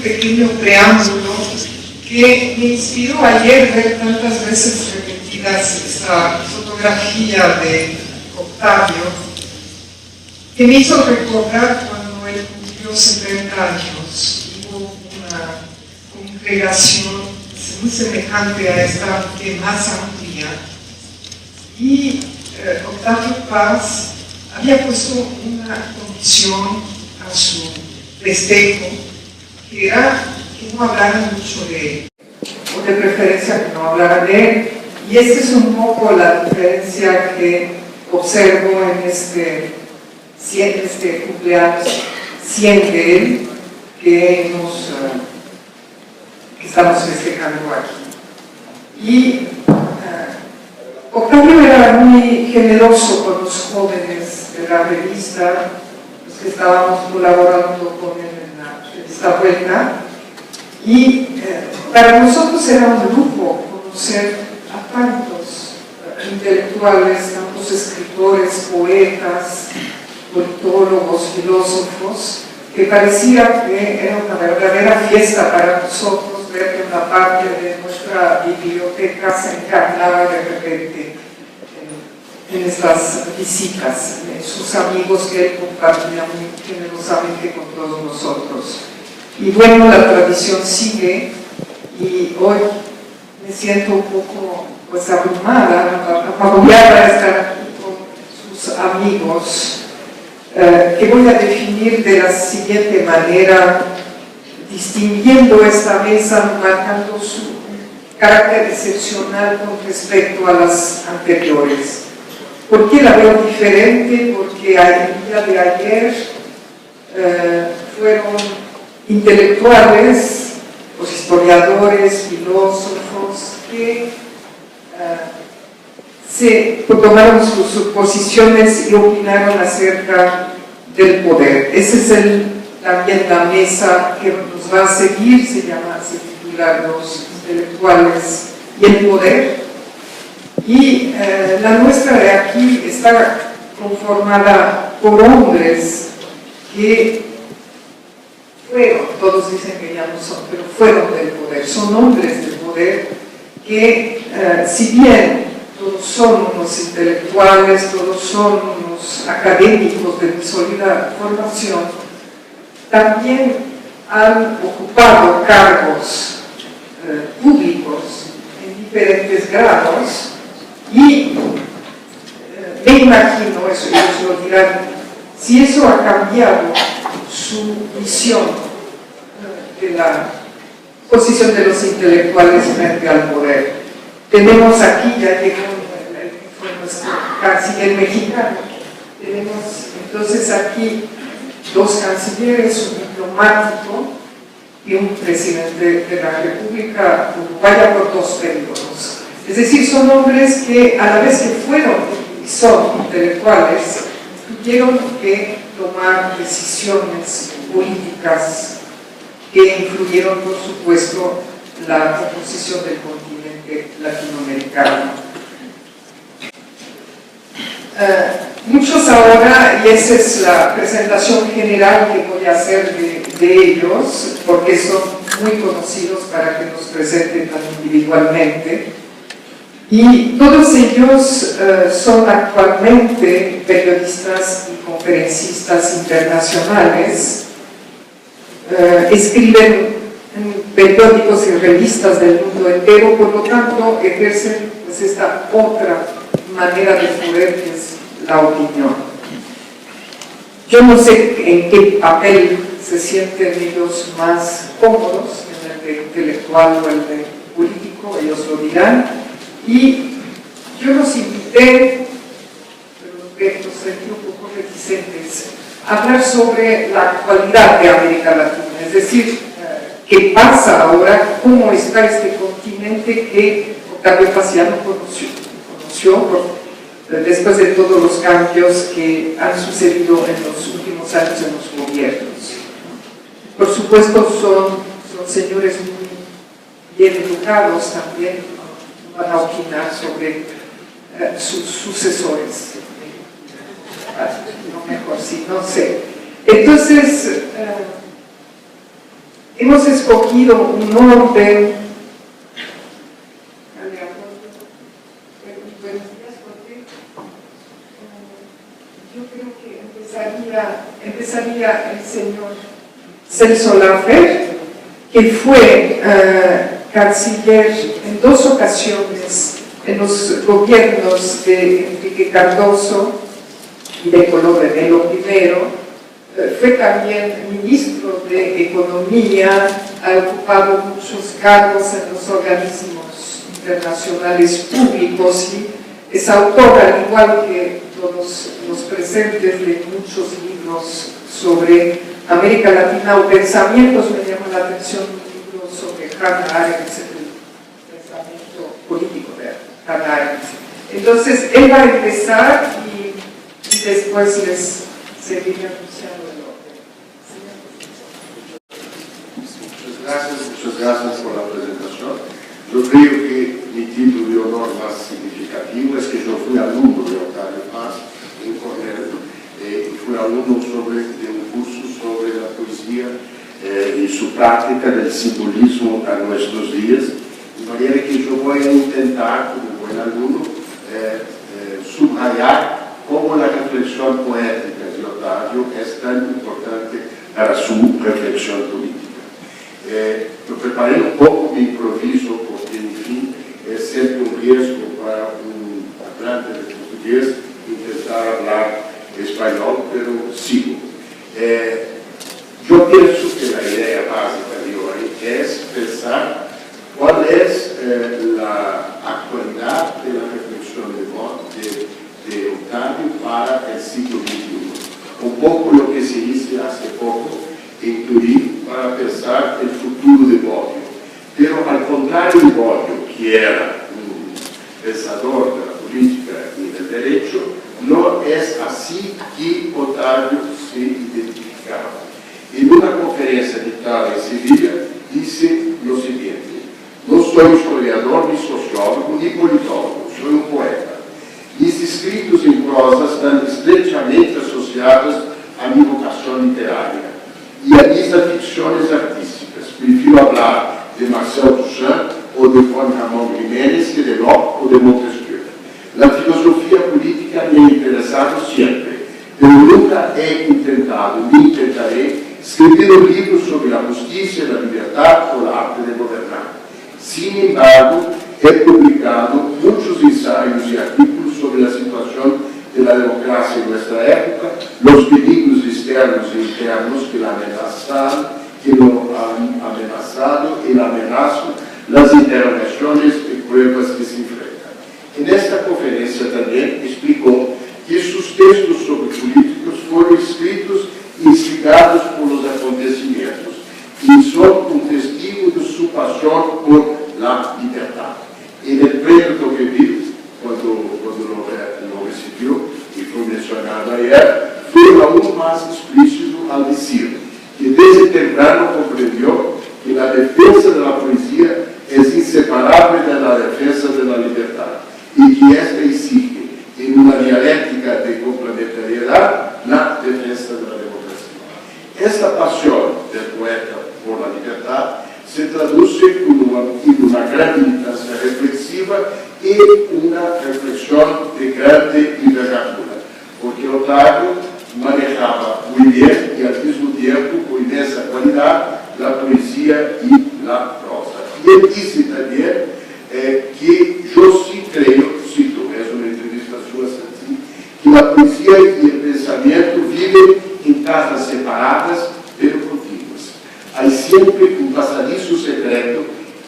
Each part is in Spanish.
pequeño preámbulo que me inspiró ayer ver tantas veces repetidas esta fotografía de Octavio, que me hizo recordar cuando él cumplió 70 años. Hubo una congregación muy semejante a esta, aunque más amplia, y Octavio Paz había puesto una condición a su festejo, que era que no hablaran mucho de él, o de preferencia que no hablaran de él. Y esta es un poco la diferencia que observo en este cumpleaños 100 de él, que estamos festejando aquí. Y Octavio era muy generoso con los jóvenes de la revista, los que estábamos colaborando con él en esta vuelta, y para nosotros era un lujo conocer a tantos intelectuales, tantos escritores, poetas, politólogos, filósofos, que parecía que era una verdadera fiesta para nosotros ver que una parte de nuestra biblioteca se encarnaba de repente en estas visitas, en sus amigos que él compartía muy generosamente con todos nosotros. Y bueno, la tradición sigue, y hoy me siento un poco pues abrumada, apabullada de estar aquí con sus amigos, que voy a definir de la siguiente manera, distinguiendo esta mesa, marcando su carácter excepcional con respecto a las anteriores. ¿Por qué la veo diferente? Porque el día de ayer fueron intelectuales, los historiadores, filósofos, que tomaron sus posiciones y opinaron acerca del poder. Esa es también la mesa que nos va a seguir, se titula Los intelectuales y el poder. Y la nuestra de aquí está conformada por hombres que fueron, todos dicen que ya no son, pero fueron del poder, son hombres del poder que, si bien todos son unos intelectuales, todos son unos académicos de sólida formación, también han ocupado cargos públicos en diferentes grados, y me imagino, eso ellos lo dirán, si eso ha cambiado su visión de la posición de los intelectuales frente al poder. Tenemos aquí, ya llegó fue nuestro canciller mexicano, tenemos entonces aquí dos cancilleres, un diplomático y un presidente de la República Uruguaya por 2 periodos. Es decir, son hombres que a la vez que fueron y son intelectuales, tuvieron que tomar decisiones políticas que influyeron, por supuesto, la composición del continente latinoamericano. Muchos ahora, y esa es la presentación general que voy a hacer de ellos, porque son muy conocidos para que nos presenten tan individualmente, y todos ellos son actualmente periodistas y conferencistas internacionales, escriben en periódicos y revistas del mundo entero, por lo tanto ejercen pues esta otra manera de poder que es la opinión. Yo no sé en qué papel se sienten ellos más cómodos, en el de intelectual o el de político, ellos lo dirán. Y yo los invité, pero los sentí un poco reticentes, a hablar sobre la actualidad de América Latina, es decir, qué pasa ahora, cómo está este continente que Octavio Paz conoció después de todos los cambios que han sucedido en los últimos años en los gobiernos. Por supuesto, son señores muy bien educados también, van a opinar sobre sus sucesores. No, mejor sí, no sé. Entonces, hemos escogido un orden. Yo creo que empezaría el señor Celso Laffer, que fue canciller en 2 ocasiones en los gobiernos de Enrique Cardoso y de Colombo I. Fue también ministro de Economía, ha ocupado muchos cargos en los organismos internacionales públicos y es autor, al igual que todos los presentes, de muchos libros sobre América Latina o pensamientos. Me llama la atención un libro sobre Hannah Arendt, el pensamiento político de Hannah Arendt. Entonces, él va a empezar y después les seguiré anunciando el orden. Muchas gracias por la presentación. Yo creo que mi título de honor más significativo es que yo fui alumno de Octavio Paz en Cornell y fui alumno de un curso sobre la poesía y su práctica del simbolismo a nuestros días, de manera que yo voy a intentar, como buen alumno, subrayar cómo la reflexión poética de Octavio es tan importante para su reflexión política. Yo preparé un poco mi improviso porque, en fin, es siempre un riesgo para un hablante de portugués intentar hablar español, pero sigo. Yo pienso que la idea básica de hoy es pensar cuál es la actualidad de la reflexión de Octavio para el siglo XXI. Un poco lo que se hizo hace poco en Turín para pensar el futuro de Bobbio. Pero al contrario de Bobbio, que era un pensador de la política y del derecho, no es así que Octavio se identificaba. En una conferencia dictada en Sevilla, dice lo siguiente: no soy historiador, ni sociólogo, ni politólogo, soy un poeta. Mis escritos en prosa están estrechamente asociados a mi vocación literaria y a mis aficiones artísticas. Prefiero hablar de Marcel Duchamp o de Juan Ramón Jiménez que de Locke o de Montesquieu. La filosofía política me ha interesado siempre, pero nunca he intentado ni intentaré escribir un libro sobre la justicia, la libertad o el arte de gobernar. Sin embargo, he publicado muchos ensayos y artículos sobre la situación de la democracia en nuestra época, los peligros externos e internos que la lo han amenazado y la amenazan, las interrogaciones y pruebas que se enfrentan. En esta conferencia también explicó que sus textos sobre políticos fueron escritos e instigados por los acontecimientos y son un testigo de su pasión por la libertad. En el premio Tocqueville, cuando lo recibió y fue mencionado ayer, fue aún más explícito al decir que desde temprano comprendió que la defensa de la poesía es inseparable de la defensa de la libertad y que esta exige en una dialéctica de complementariedad la defensa de la democracia. Esta pasión del poeta por la libertad se traduce en una gran militancia reflexiva y una reflexión de grande envergadura, porque Octavio manejaba muy bien y al mismo tiempo con inmensa cualidad la poesía y la prosa. Y él dice también que yo sí creo, cito, es una entrevista suya así, que la poesía y el pensamiento viven en casas separadas pero continuas. Hay siempre un pasadizo secreto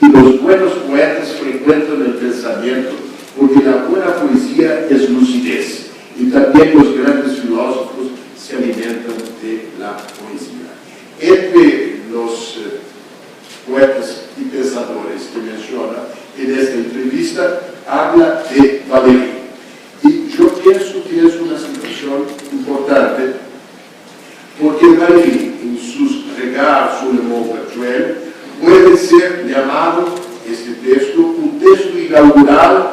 y los buenos poetas frecuentan el pensamiento, porque la buena poesía es lucidez y también los grandes filósofos se alimentan de la poesía. Entre los poetas y pensadores que menciona en esta entrevista, habla de Valéry. Y yo pienso que es una situación importante, porque Valéry, en sus regards sur le monde actuel, puede ser llamado, este texto, un texto inaugural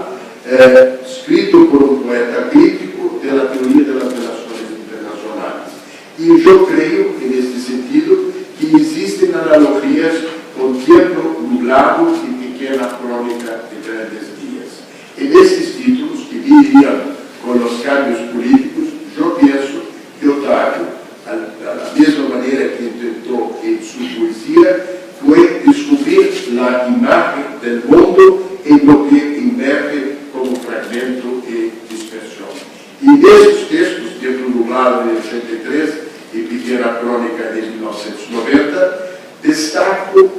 escrito por un poeta crítico de la teoría de las relaciones internacionales. Y yo creo, en este sentido, que existen analogías días con tiempo nublado y pequeña crónica de grandes días. En estos títulos, que vivían con los cambios políticos, yo pienso que Ottavio, a la misma manera que intentó en su poesía, fue descubrir la imagen del mundo en lo que emerge como fragmento y dispersión. Y de esos textos, Tiempo Nublado de 83 y Pequeña Crónica de 1990, destaco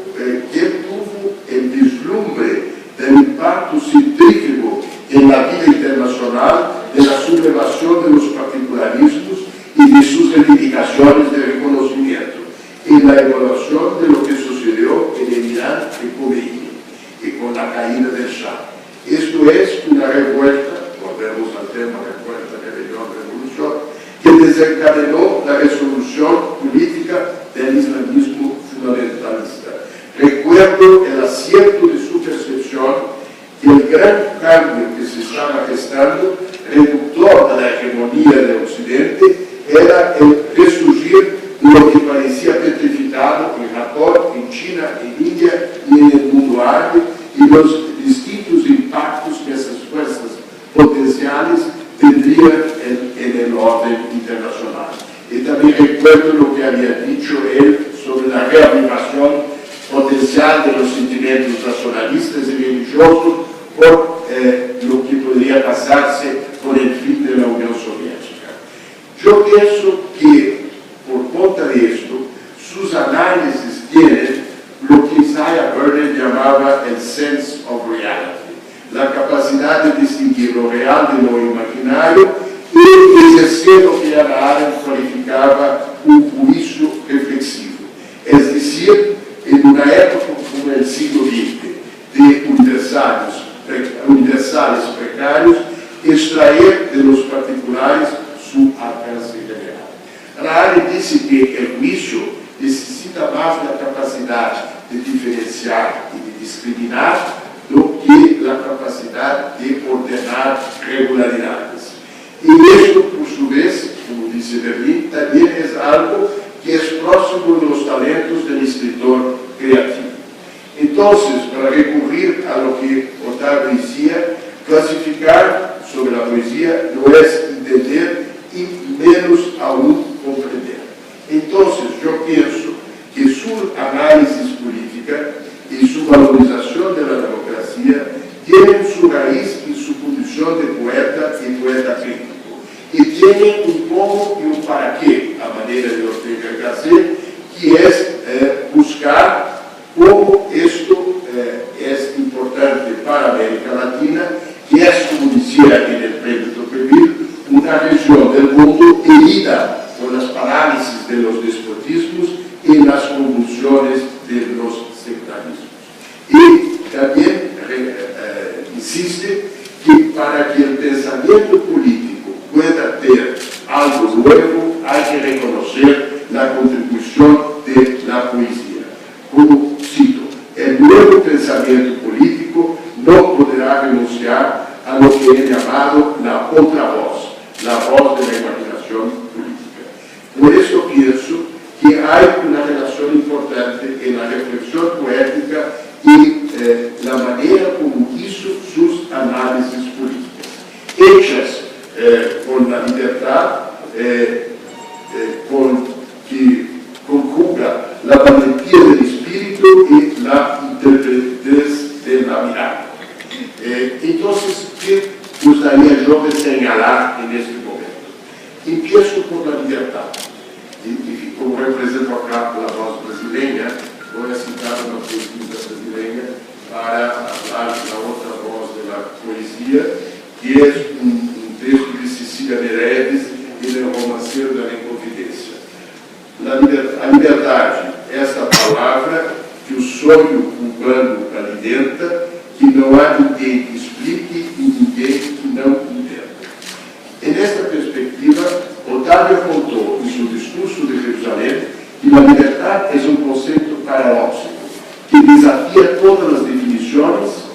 que tuvo el vislumbre del impacto científico en la vida internacional de la sublevación de los particularismos y de sus reivindicaciones de reconocimiento, en la evaluación de lo que sucedió en el Irán de Khomeini y con la caída del Shah. Esto es una revuelta, volvemos al tema revuelta, rebelión, revolución, que desencadenó la resolución política del islamismo fundamentalista. Recuerdo el acierto de su percepción que el gran cambio que se estaba gestando, reductor de la hegemonía del Occidente, era el resurgir de lo que parecía petrificado en Japón, en China, en India y en el mundo árabe, y los distintos impactos que esas fuerzas potenciales tendrían en el orden internacional. Y también recuerdo lo que había dicho él sobre la reavivación potencial de los sentimientos nacionalistas y religiosos por lo que podría pasarse con el fin de la Unión Soviética. Yo pienso que, por cuenta de esto, sus análisis tienen lo que Isaiah Berlin llamaba el sense of reality, la capacidad de distinguir lo real de lo imaginario y ejercer lo que Hannah Arendt cualificaba un juicio reflexivo. Es decir, en una época como el siglo XX, de universales precarios, extraer de los particulares su alcance general. Hannah Arendt dice que el juicio necesita más la capacidad de diferenciar y de discriminar do que la capacidad de ordenar regularidades. Y esto, por su vez, como dice Berlín, también es algo que es próximo de los talentos del escritor creativo. Entonces, para recurrir a lo que Ottavio decía, clasificar sobre la poesía no es entender y menos aún comprender. Entonces, yo pienso que su análisis política y su valorización de la democracia tienen su raíz en su condición de poeta y poeta crítico. Y tienen un cómo y un para qué, a manera de Ortega y Gasset, que es buscar cómo esto es importante para América Latina, que es, como decía en el premio Tocqueville, una región del mundo herida por las parálisis de los despotismos y las convulsiones de los sectarismos. Y también insiste que para que el pensamiento político pueda ter algo nuevo, hay que reconocer la contribución de la poesía. Como cito, el nuevo pensamiento político no podrá renunciar a lo que he llamado la otra voz, la voz de la imaginación política. Por eso pienso que hay una relación importante en la reflexión poética y la manera como hizo sus análisis políticas, hechas con la libertad, que conjuga la valentía del espíritu y la interpretez de la mirada. Entonces, ¿qué gustaría yo de señalar en este momento? Empiezo por la libertad. Y como represento acá la voz brasileña, voy a citar una poetisa brasileña para hablar la otra voz de la poesía, que es un texto de Cecília Meirelles e del Romanceiro da Inconfidência. A liberdade, esta palavra que o sonho humano alimenta, que não há ninguém que explique e ninguém que não entenda. E nesta perspectiva, Ottavio apontou em seu discurso de Jerusalém que a liberdade é um conceito paradoxo, que desafia todas as definições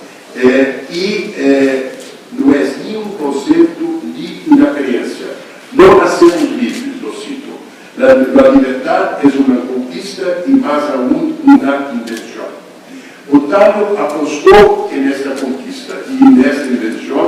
não é nenhum conceito de uma crença. Não nascemos livres, lo cito. A liberdade é uma conquista e mais aún uma Otávio apostó en esta conquista y en esta invención,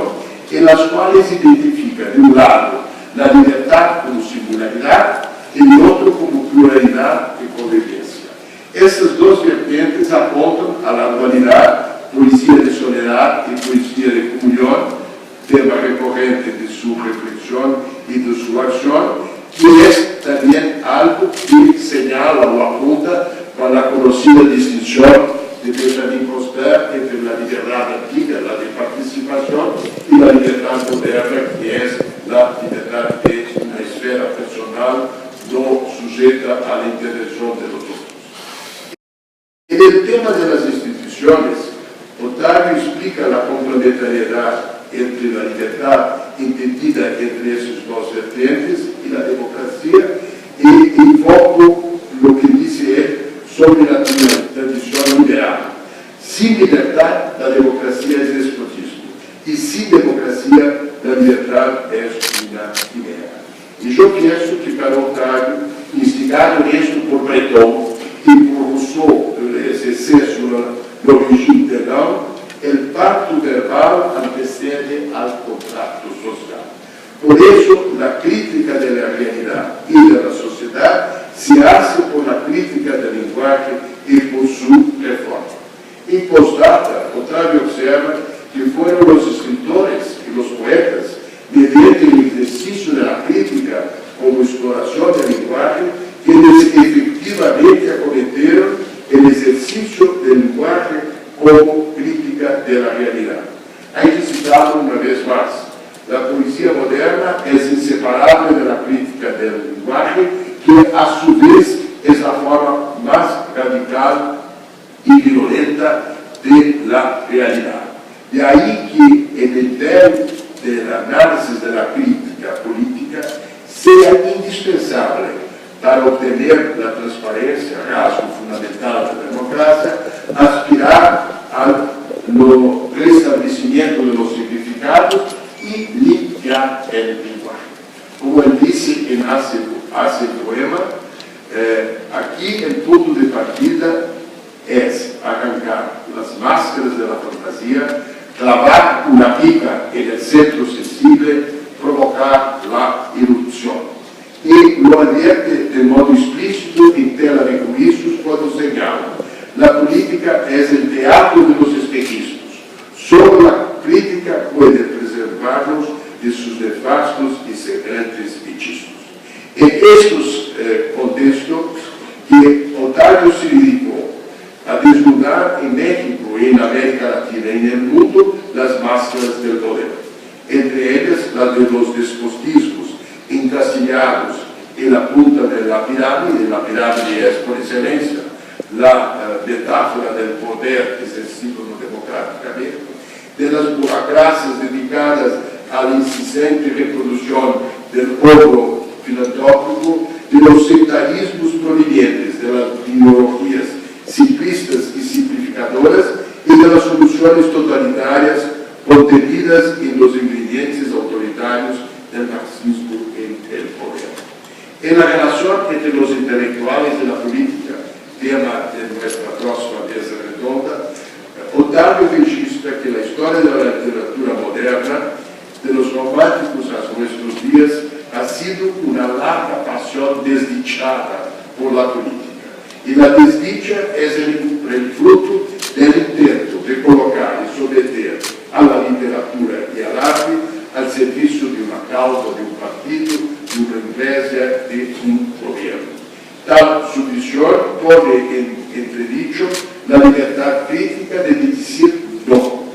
en las cuales identifica, de un lado, la libertad como singularidad y de otro como pluralidad y convivencia. Estas dos vertientes apuntan a la dualidad, poesía de soledad y poesía de comunión, tema recurrente de su reflexión y de su acción, que es también algo que señala o apunta con la conocida distinción de Benjamin Constant entre la libertad antigua, la de participación, y la libertad moderna, que es la libertad de una esfera personal no sujeta a la intervención de los otros. En el tema de las instituciones, Otávio explica la complementariedad entre la libertad entendida entre esos dos vertientes y la democracia, y invoco lo que dice él sobre la tradición liberal. Sin libertad, la democracia es despotismo, y sin democracia, la libertad es una quimera. Y yo pienso que para Otávio, instigado en esto por Breton y por Rousseau, ese exceso l'origine de l'homme, el pacto verbal antecede al contrato social. Por eso, la crítica de la realidad y de la sociedad se hace por la crítica del lenguaje y por su reforma. En postdata, Otávio observa que fueron los escritores y los poetas, mediante el ejercicio de la crítica como exploración del lenguaje, quienes efectivamente acometieron el ejercicio del lenguaje como crítica de la realidad. Hay que citarlo una vez más. La poesía moderna es inseparable de la crítica del lenguaje, que a su vez es la forma más radical y violenta de la realidad. De ahí que en el tema del análisis de la crítica política sea indispensable para obtener la transparencia, rasgo fundamental de la democracia, aspirar al restablecimiento de los significados y limpiar el lenguaje. Como él dice en hace poema, aquí el punto de partida es arrancar las máscaras de la fantasía, clavar una pica en el centro sensible, provocar la irrupción. Y lo advierte de modo explícito en Tela de Juicios cuando señala: la política es el teatro de los espejismos. Solo la crítica puede preservarnos de sus nefastos y secretos hechizos. En estos contextos que Otávio se dedicó a desnudar en México y en América Latina y en el mundo las máscaras del poder, entre ellas las de los despotismos encasillados en la punta de la pirámide es por excelencia la metáfora del poder ejercido democráticamente, de las burocracias dedicadas a la insistente reproducción del oro filantrópico, de los sectarismos provenientes de las ideologías simplistas y simplificadoras y de las soluciones totalitarias contenidas en los ingredientes autoritarios del marxismo en el poder. En la relación entre los intelectuales y la política, tema de nuestra próxima mesa redonda, Otávio registra que la historia de la literatura moderna, de los románticos a nuestros días, ha sido una larga pasión desdichada por la política. Y la desdicha es el fruto del intento de colocar y someter a la literatura y al arte al servicio de una causa, de un partido, de una iglesia, de un gobierno. Tal subvisión pone en entredicho la libertad crítica de decir no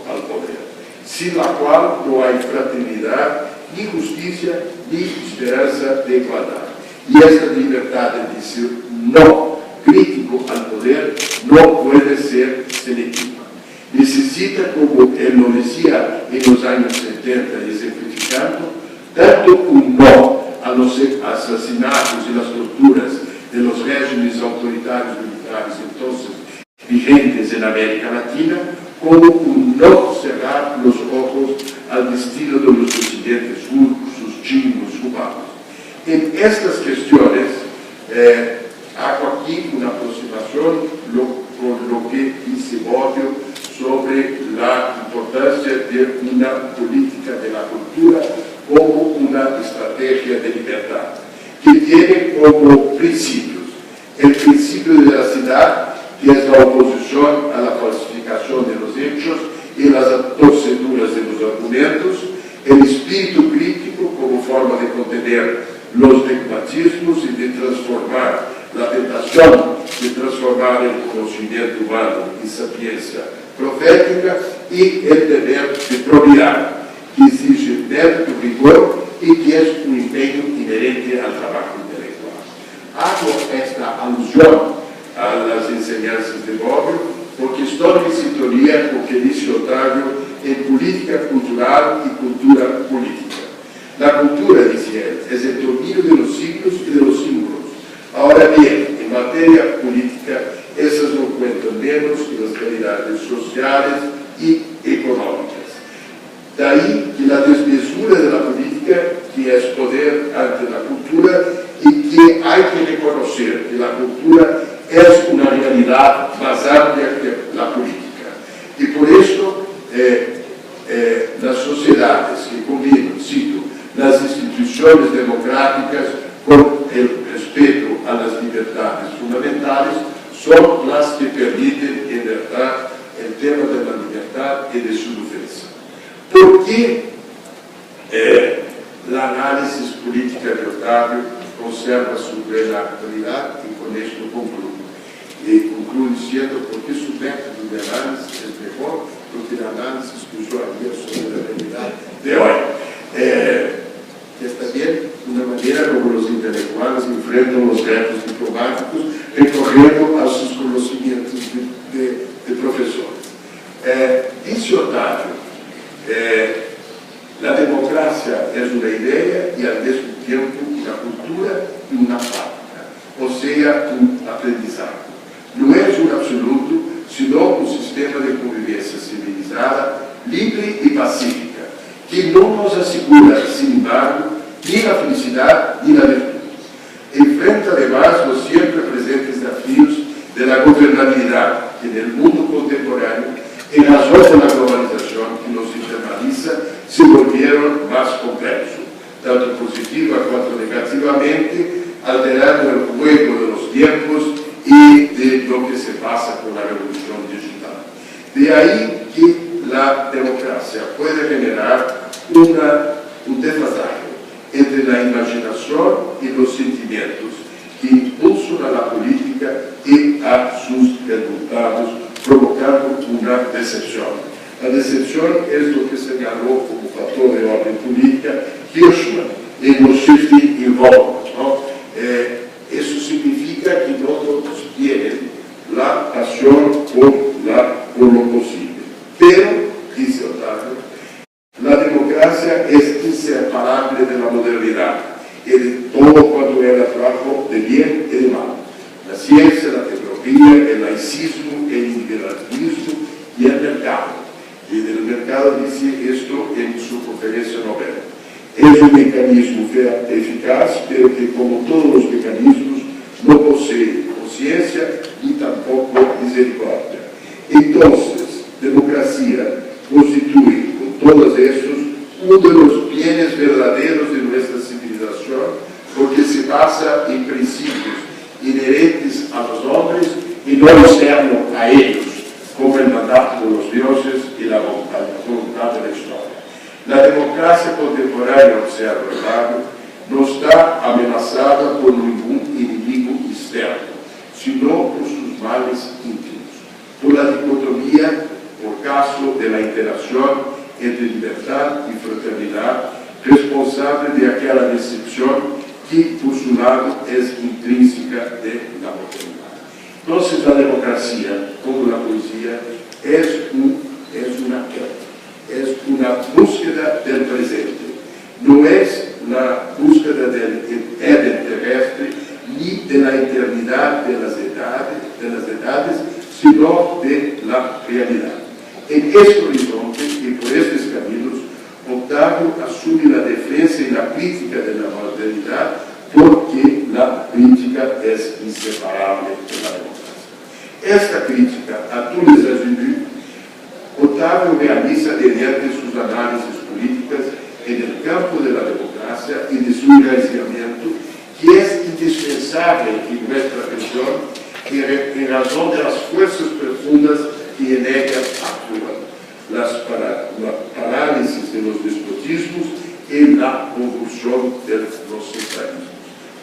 al poder, sin la cual no hay fraternidad, ni justicia, ni esperanza de igualdad. Y esta libertad de decir no crítico al poder no puede ser selectiva. Necesita, como él lo decía en los años 70, y simplificando, tanto un no a los asesinatos y las torturas de los regímenes autoritarios militares entonces vigentes en América Latina, como un no cerrar los ojos al destino de los presidentes rusos, chinos, cubanos. En estas cuestiones, hago aquí una aproximación con lo que dice Bobbio importancia de una política de la cultura como una estrategia de libertad, que tiene como principios el principio de veracidad, que es la oposición a la falsificación de los hechos y las torceduras de los argumentos, el espíritu crítico como forma de contener los dogmatismos y de transformar la tentación de transformar el conocimiento humano en sapiencia profética, y el deber de probidad, que exige mérito, rigor y que es un empeño inherente al trabajo intelectual. Hago esta alusión a las enseñanzas de Bobbio porque estoy en sintonía con lo que dice Ottavio en política cultural y cultura política. La cultura, dice él, es el dominio de los signos y de los símbolos. Ahora bien, en materia política, esas no cuentan menos que las realidades sociales y económicas. De ahí que la desmesura de la política, que es poder ante la cultura, y que hay que reconocer que la cultura es una realidad más amplia que la política. Y por eso las sociedades que combinan, cito, las instituciones democráticas con el respeto a las libertades fundamentales son las que permiten, en verdad, el tema de la libertad y de su defensa. ¿Por qué la análisis política de Ottavio conserva su plena actualidad? Y con esto concluyo. Y concluyo diciendo porque su método de análisis es mejor que el análisis que yo haría sobre la realidad de hoy. Está bien, una manera como los intelectuales enfrentan los retos diplomáticos, recorriendo a sus conocimientos de profesores. Dice Ottavio, la democracia es una idea y al mismo tiempo una cultura y una práctica, o sea, un aprendizaje. No es un absoluto, sino un sistema de convivencia civilizada, libre y pacífica, que no nos asegura, sin embargo, ni la felicidad ni la virtud. Enfrenta además los siempre presentes desafíos de la gobernabilidad, que en el mundo contemporáneo, en razón de la globalización que nos internaliza, se volvieron más complejos, tanto positiva cuanto negativamente, alterando el juego de los tiempos y de lo que se pasa con la revolución digital. De ahí que la democracia puede generar un desfasaje entre la imaginación y los sentimientos que impulsan a la política y a sus resultados, provocando una decepción. La decepción es lo que señaló como factor de orden política Hirschman en los Shifting Involvement, ¿no? Eso significa que no todos tienen la pasión por lo posible. Pero, dice Ottavio, la democracia es inseparable de la modernidad y de todo cuanto ella trajo de bien y de mal. La ciencia, la tecnología, el laicismo, el individualismo y el mercado. Y del mercado dice esto en su conferencia Nobel. Es un mecanismo eficaz, pero que como todos los mecanismos no posee conciencia ni tampoco misericordia. Entonces, democracia constituye con todos esos uno de los bienes verdaderos de nuestra civilización, porque se basa en principios inherentes a los hombres y no externo a ellos, como el mandato de los dioses y la voluntad de la historia. La democracia contemporánea, observa Ottavio, no está amenazada por ningún enemigo externo, sino por sus males íntimos, por la dicotomía, por caso de la interacción entre libertad y fraternidad, responsable de aquella decepción que, por su lado, es intrínseca de la modernidad. Entonces, la democracia, como la poesía, es una búsqueda del presente. No es la búsqueda del Edén terrestre ni de la eternidad de las edades, sino de la realidad. En este horizonte y por estos caminos, Ottavio asume la defensa y la crítica de la modernidad, porque la crítica es inseparable de la democracia. Esta crítica, a tous les azimuts, Otávio realiza mediante sus análisis políticas en el campo de la democracia y de su enraizamiento, que es indispensable en nuestra región en razón de las fuerzas profundas que en ella actúan, la parálisis de los despotismos y la convulsión de los centralismos,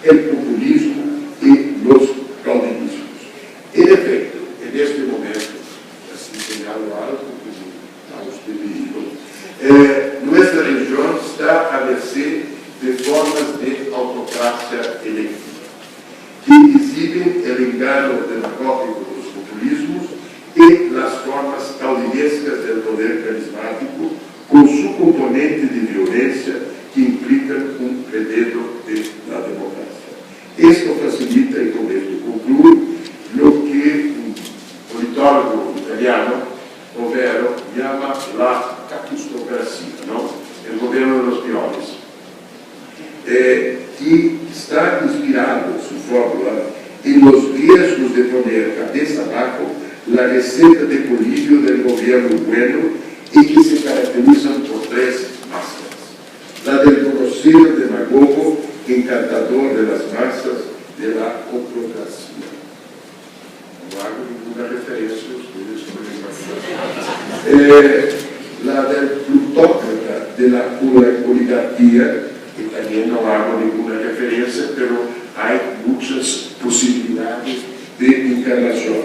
el populismo y los caudinismos. En efecto, en este momento, así señalo algo que a usted dijo, nuestra región está a merced de formas de autocracia electiva, que exhiben el engaño demagógico de los populismos y las formas caudinescas del poder carismático, con su componente de violencia que implican un prededo de la democracia. Esto facilita, y con esto concluyo, lo que un politólogo italiano, Overo, llama la capistocracia, ¿no? El gobierno de los peones, que está inspirado su fórmula en los riesgos de poner cabeza abajo la receta de equilibrio del gobierno bueno y que se caracterizan por tres máscaras: la del grosero demagogo encantador de las masas, de la autocracia. No hago ninguna referencia a ustedes sobre la del plutócrata de la oligarquía, que también no hago ninguna referencia, pero hay muchas posibilidades de encarnación.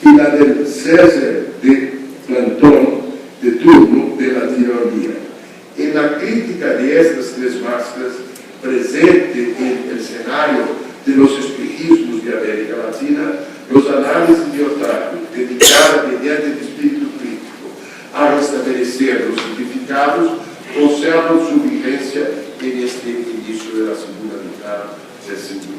Y la del César de plantón, de turno, de la tiranía. En la crítica de estas tres máscaras, presente en el escenario de los espejismos de América Latina, los análisis de Otávio, dedicados mediante el espíritu crítico a restablecer los significados, conservan su vigencia en este inicio de la segunda mitad del siglo XX.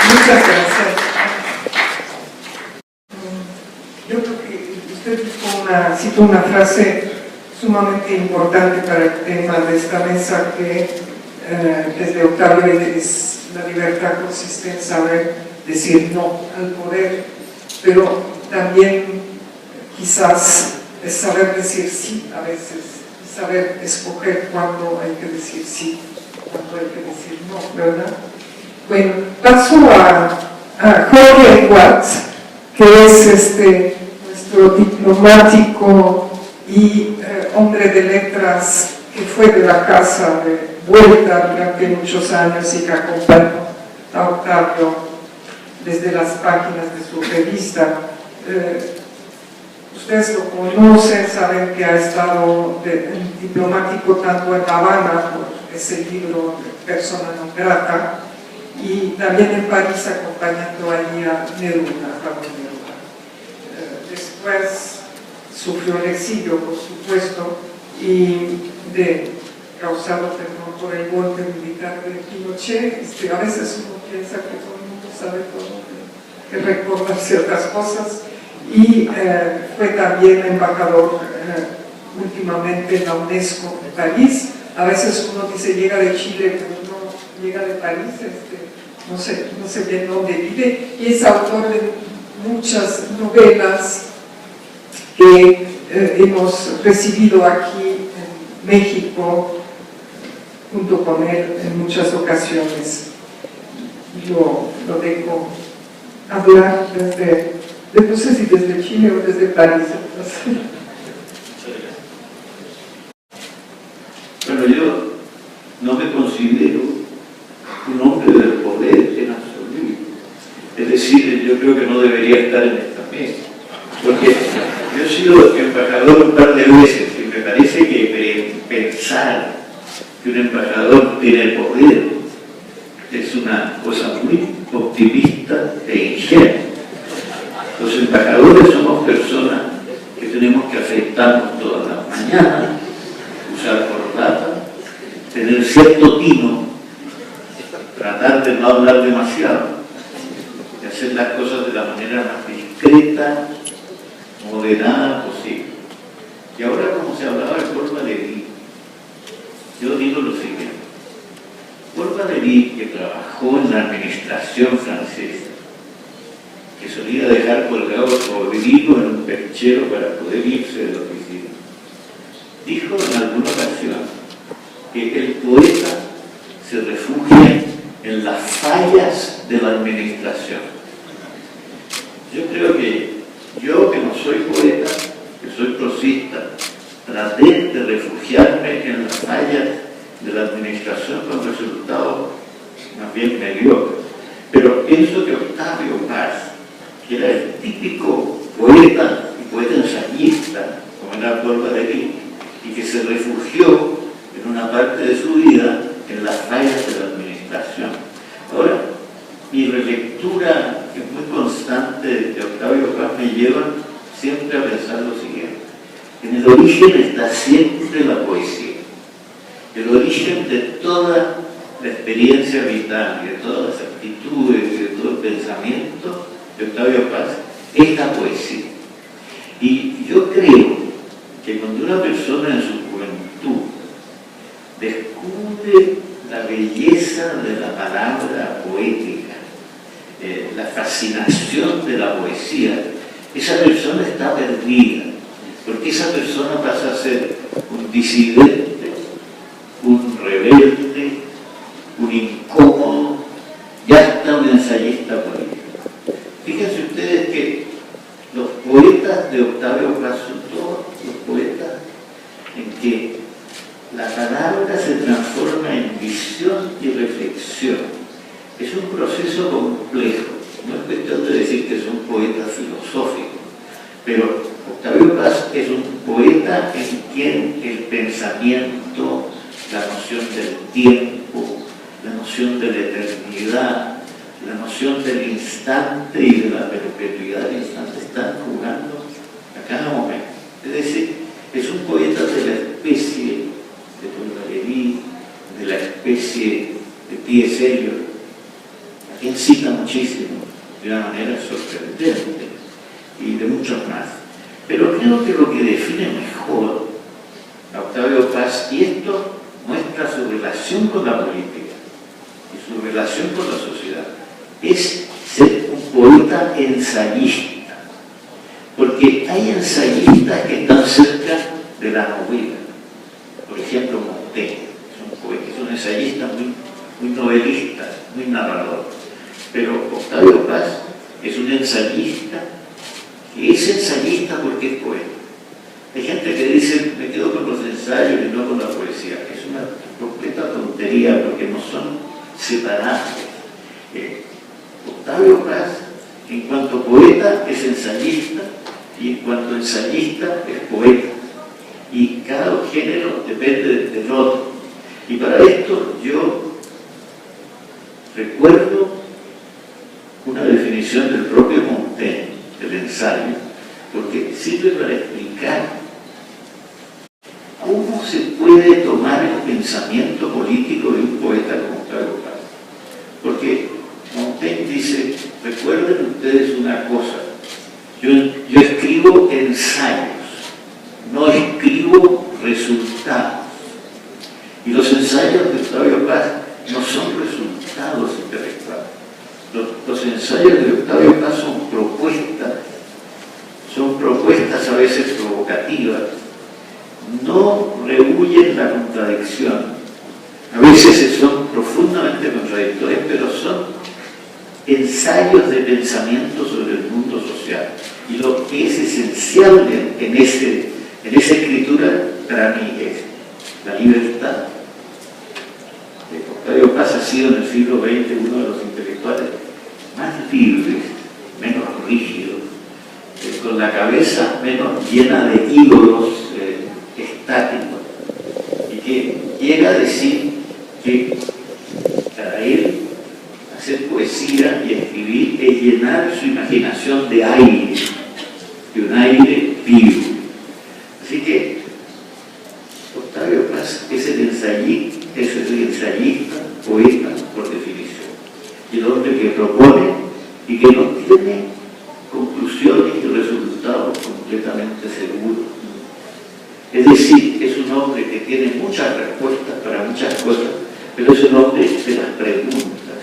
Muchas gracias. Yo creo que usted citó una frase sumamente importante para el tema de esta mesa, que desde Octavio es: la libertad consiste en saber decir no al poder, pero también quizás es saber decir sí a veces, saber escoger cuándo hay que decir sí, cuándo hay que decir no, ¿verdad? Bueno, paso a Jorge Edwards, que es nuestro diplomático y hombre de letras, que fue de la casa de Vuelta durante muchos años y que acompañó a Octavio desde las páginas de su revista. Ustedes lo conocen, saben que ha estado diplomático tanto en La Habana por ese libro Persona non grata, y también en París acompañando allí a Neruda, a Pablo Neruda. Después sufrió el exilio, por supuesto, y causado por el golpe militar de Pinochet. A veces uno piensa que todo el mundo sabe todo, que recuerda ciertas cosas, y fue también embajador últimamente en la UNESCO de París. A veces uno dice llega de Chile, pero no llega de París, no sé bien dónde vive, y es autor de muchas novelas que hemos recibido aquí en México junto con él en muchas ocasiones. Yo lo dejo hablar no sé si desde Chile o desde París. Bueno, yo no me considero un hombre del poder en absoluto. Es decir, yo creo que no debería estar en esta mesa. Porque yo he sido embajador un par de veces y me parece que pensar que un embajador tiene poder es una cosa muy optimista e ingenua. Los embajadores somos personas que tenemos que afeitarnos todas las mañanas, usar corbata, tener cierto tino, tratar de no hablar demasiado, de hacer las cosas de la manera más discreta, moderada posible. Y ahora, como se hablaba de forma Exupéry, que trabajó en la administración francesa, que solía dejar colgado su abrigo en un perchero para poder irse de la oficina, dijo en alguna ocasión que el poeta se refugia en las fallas de la administración. Yo creo que yo, que no soy poeta, que soy prosista, traté de refugiarme en las fallas de la administración con resultados más bien mediocres. Pero pienso que Octavio Paz, que era el típico poeta y poeta ensayista, como era Paul Valéry, y que se refugió en una parte de su vida en las fallas de la administración. Ahora, mi relectura, que es muy constante de Octavio Paz, me lleva siempre a pensar lo siguiente: en el origen está siempre la poesía. El origen de toda la experiencia vital, de todas las actitudes, de todo el pensamiento de Octavio Paz es la poesía. Y yo creo que cuando una persona en su juventud descubre la belleza de la palabra poética, la fascinación de la poesía, esa persona está perdida, porque esa persona pasa a ser un disidente, un rebelde, un incómodo, y hasta un ensayista político. Fíjense ustedes que los poetas de Octavio Paz son todos los poetas en que la palabra se transforma en visión y reflexión. Es un proceso complejo, no es cuestión de decir que son poetas filosóficos, pero Octavio Paz es un poeta en quien el pensamiento, la noción del tiempo, la noción de la eternidad, la noción del instante y de la perpetuidad del instante están jugando a cada momento. Es decir, es un poeta de la especie de Paul Valéry, de la especie de T.S. Eliot, a quien cita muchísimo, de una manera sorprendente, y de muchos más. Pero creo que lo que define mejor a Octavio Paz, y esto muestra su relación con la política y su relación con la sociedad, es ser un poeta ensayista, porque hay ensayistas que están cerca de la novela. Por ejemplo, Montaigne es un ensayista muy novelista, muy narrador, pero Octavio Paz es un ensayista que es ensayista porque es poeta. Hay gente que dice, me quedo con los ensayos y no con la poesía. Es una completa tontería porque no son separables. Octavio Paz, en cuanto poeta, es ensayista, y en cuanto ensayista, es poeta. Y cada género depende del otro. Y para esto yo recuerdo una definición del propio Montaigne, del ensayo, porque sirve para explicar cómo se puede tomar el pensamiento político de un poeta como Octavio Paz. Porque Montaigne dice, recuerden ustedes una cosa, yo escribo ensayos, no escribo resultados. Y los ensayos de Octavio Paz no son resultados intelectuales. Los ensayos de Octavio Paz son propuestas a veces provocativas, no rehuyen la contradicción, a veces son profundamente contradictorias, pero son ensayos de pensamiento sobre el mundo social. Y lo que es esencial en esa escritura para mí es la libertad. Octavio Paz ha sido en el siglo XX uno de los intelectuales más libres, menos rígidos, con la cabeza menos llena de ídolos estáticos, y que llega a decir que para él hacer poesía y escribir es llenar su imaginación de aire, de un aire vivo. Así que Octavio Paz es el ensayista, poeta por definición, y el hombre que propone y que no tiene conclusiones y resultados completamente seguros. Es decir, es un hombre que tiene muchas respuestas para muchas cosas, pero es un hombre de las preguntas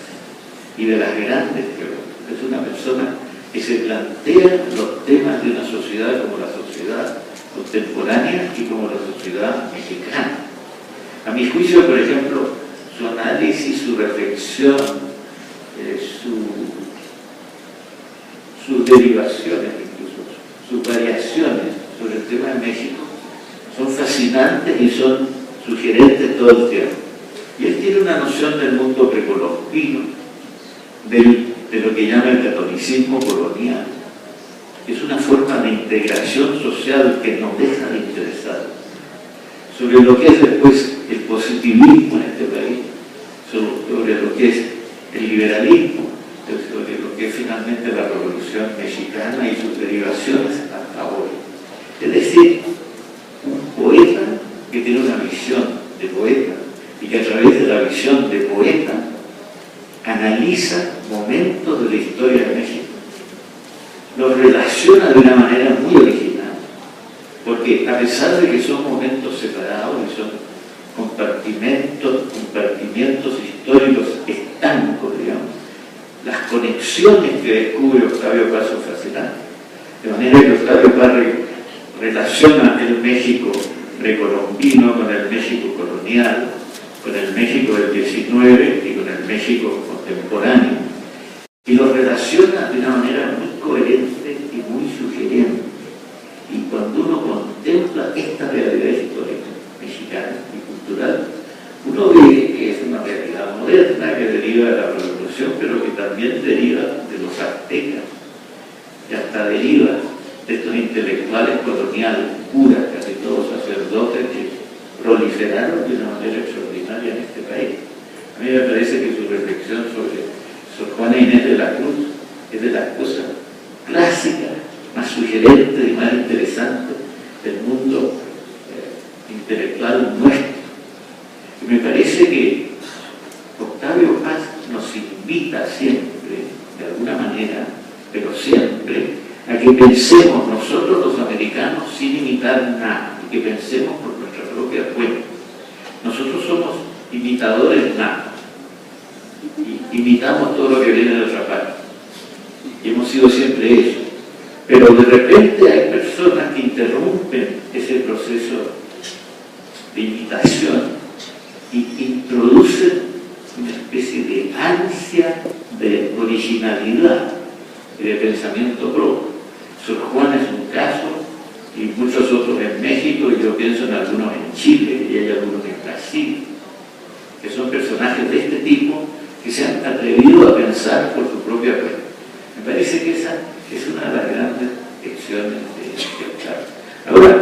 y de las grandes preguntas. Es una persona que se plantea los temas de una sociedad como la sociedad contemporánea y como la sociedad mexicana. A mi juicio, por ejemplo, su análisis, su reflexión, sus derivaciones, incluso sus variaciones sobre el tema de México, son fascinantes y son sugerentes todo el tiempo. Y él tiene una noción del mundo precolombino, de lo que llama el catolicismo colonial, que es una forma de integración social que nos deja de interesar, sobre lo que es después el positivismo en este país, sobre lo que es el liberalismo, sobre lo que es finalmente la Revolución Mexicana y sus derivaciones hasta ahora. Es decir, un poeta que tiene una visión de poeta y que a través de la visión de poeta analiza momentos de la historia de México, los relaciona de una manera muy original, porque a pesar de que son momentos separados y son compartimientos históricos estancos, digamos, las conexiones que descubre Octavio Paz son fascinantes, de manera que Octavio Paz relaciona el México precolombino con el México colonial, con el México del 19 y con el México contemporáneo, y lo relaciona de una manera muy coherente y muy sugerente. Y cuando uno contempla esta realidad histórica mexicana y cultural, uno ve que es una realidad moderna que deriva de la Revolución, pero que también deriva de los aztecas, y hasta deriva de estos intelectuales coloniales, curas, casi todos sacerdotes, que proliferaron de una manera extraordinaria en este país. A mí me parece que su reflexión sobre Sor Juana Inés de la Cruz es de las cosas clásicas, más sugerentes y más interesantes del mundo intelectual nuestro. Y me parece que Octavio Paz nos invita siempre, de alguna manera, pero siempre, a que pensemos nosotros los americanos sin imitar nada, y que pensemos por nuestra propia cuenta. Nosotros somos imitadores natos, y imitamos todo lo que viene de otra parte, y hemos sido siempre eso. Pero de repente hay personas que interrumpen ese proceso de imitación y introducen una especie de ansia de originalidad y de pensamiento propio. Sor Juana es un caso, y muchos otros en México, y yo pienso en algunos en Chile, y hay algunos en Brasil, que son personajes de este tipo que se han atrevido a pensar por su propia cuenta. Me parece que esa es una de las grandes lecciones de Octavio. Ahora,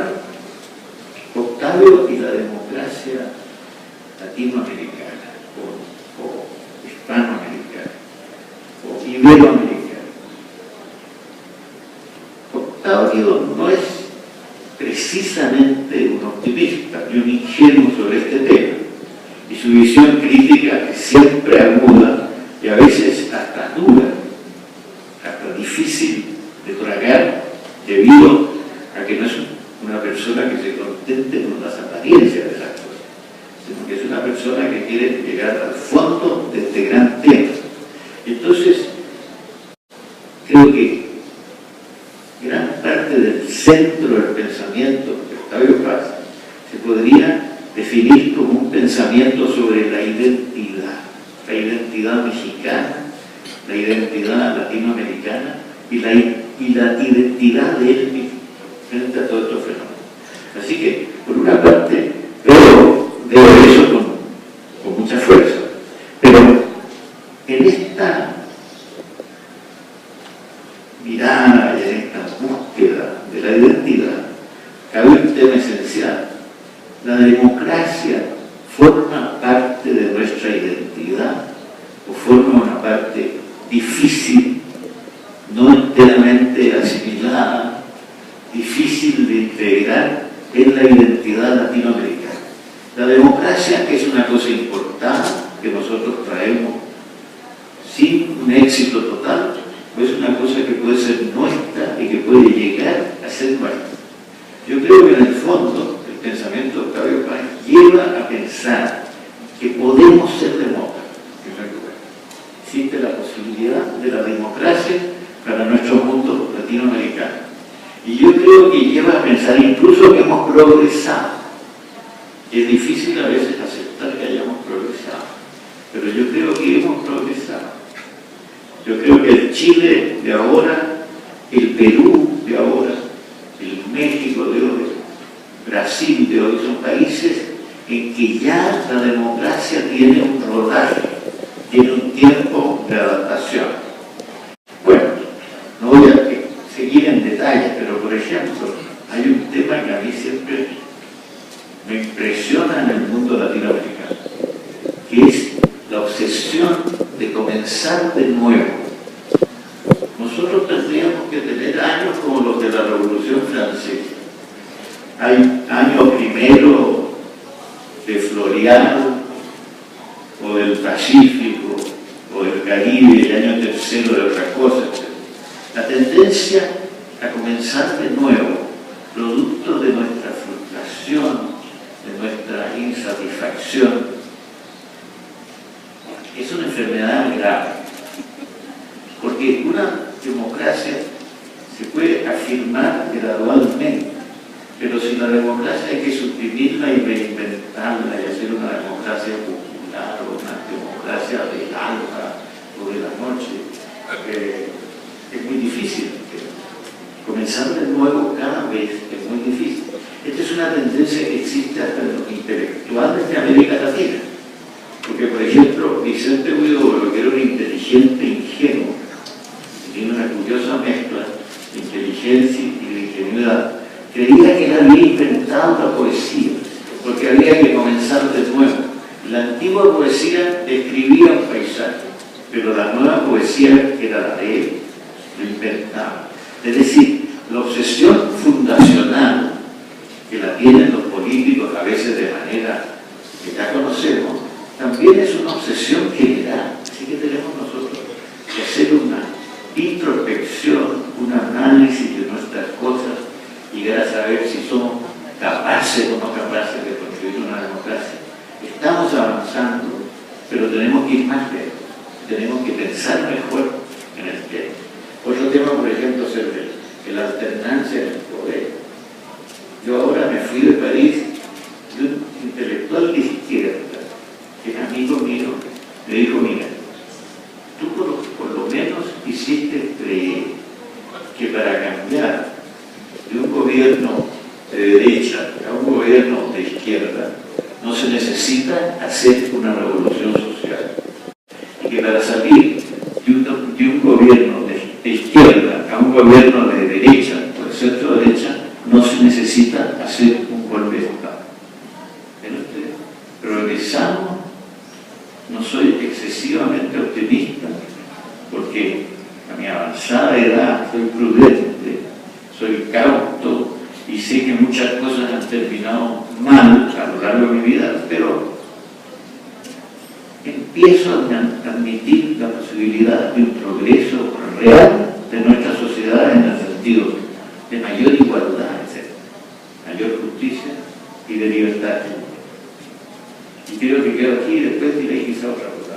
Octavio y la democracia latinoamericana, o hispanoamericana, o iberoamericana. Octavio no es precisamente un optimista ni un ingenuo sobre este tema, y su visión crítica es siempre aguda y a veces hasta dura, hasta difícil de tragar, debido a que no es una persona que se contente con las apariencias de las cosas, sino que es una persona que quiere llegar al fondo de este gran tema. Entonces, creo que gran parte del centro del pensamiento de Octavio Paz se podría definir como un pensamiento sobre la identidad mexicana, la identidad latinoamericana y la identidad de él mismo frente a todos estos fenómenos. Así que, por una parte, veo eso con mucha fuerza, pero en esta mirada y en esta búsqueda de la identidad cabe un tema esencial. La democracia forma parte de nuestra identidad o forma una parte difícil, no enteramente asimilada, difícil de integrar en la identidad latinoamericana. La democracia, que es una cosa importada que nosotros traemos sin un éxito total, es una cosa que puede ser nuestra y que puede llegar a ser nuestra. Yo creo que en el fondo el pensamiento de Octavio Paz lleva a pensar que podemos ser demócratas, existe la posibilidad de la democracia para nuestro mundo latinoamericano. Y yo creo que lleva a pensar incluso que hemos progresado. Es difícil a veces aceptar que hayamos progresado, pero yo creo que hemos progresado. Yo creo que el Chile de ahora, el Perú de ahora, el México de hoy, Brasil de hoy, son países en que ya la democracia tiene un rodaje, tiene un tiempo de adaptación. Bueno, no voy a seguir en detalle, pero por ejemplo, hay un tema que a mí siempre me impresiona en el mundo latinoamericano, que es la obsesión de comenzar de nuevo. Nosotros tendríamos que tener años como los de la Revolución Francesa. Hay año primero de Floriano, o del Pacífico, o del Caribe, y el año tercero de otra cosa. La tendencia a comenzar de nuevo, producto de nuestra frustración, de nuestra insatisfacción, es una enfermedad grave. Porque una democracia se puede afirmar gradualmente, pero si la democracia hay que suprimirla y reinventarla y hacer una democracia popular o una democracia del alba o de la noche, es muy difícil. Comenzar de nuevo cada vez es muy difícil. Esta es una tendencia que existe hasta en los intelectuales de América Latina. Porque, por ejemplo, Vicente Huidobro, que era un inteligente ingenuo, tiene una curiosa mezcla de inteligencia y de ingenuidad, creía que él había inventado la poesía, porque había que comenzar de nuevo. La antigua poesía describía un paisaje, pero la nueva poesía, que era la de él, lo inventaba. Es decir, la obsesión fundacional que la tienen los políticos a veces de manera que ya conocemos, también es una obsesión general. Así que tenemos nosotros que hacer una introspección, un análisis de nuestras cosas y llegar a saber si somos capaces o no capaces de construir una democracia. Estamos avanzando, pero tenemos que ir más lejos, tenemos que pensar mejor en el tema. Otro tema, por ejemplo, es el la alternancia en el poder. Yo ahora me fui de París y un intelectual de izquierda, que es amigo mío, me dijo: mira, tú por lo menos hiciste creer que para cambiar de un gobierno de derecha a un gobierno de izquierda no se necesita hacer una revolución social, y que para salir de un gobierno de izquierda a un gobierno de derecha o de centro derecha no se necesita hacer un golpe de Estado. Progresamos. No soy excesivamente optimista, porque a mi avanzada edad soy prudente, soy cauto y sé que muchas cosas han terminado mal a lo largo de mi vida, pero empiezo a admitir la posibilidad de un progreso real de nuestra sociedad en el sentido de mayor igualdad, mayor justicia y de libertad. Y creo que quedo aquí y después diré quizá otra cosa.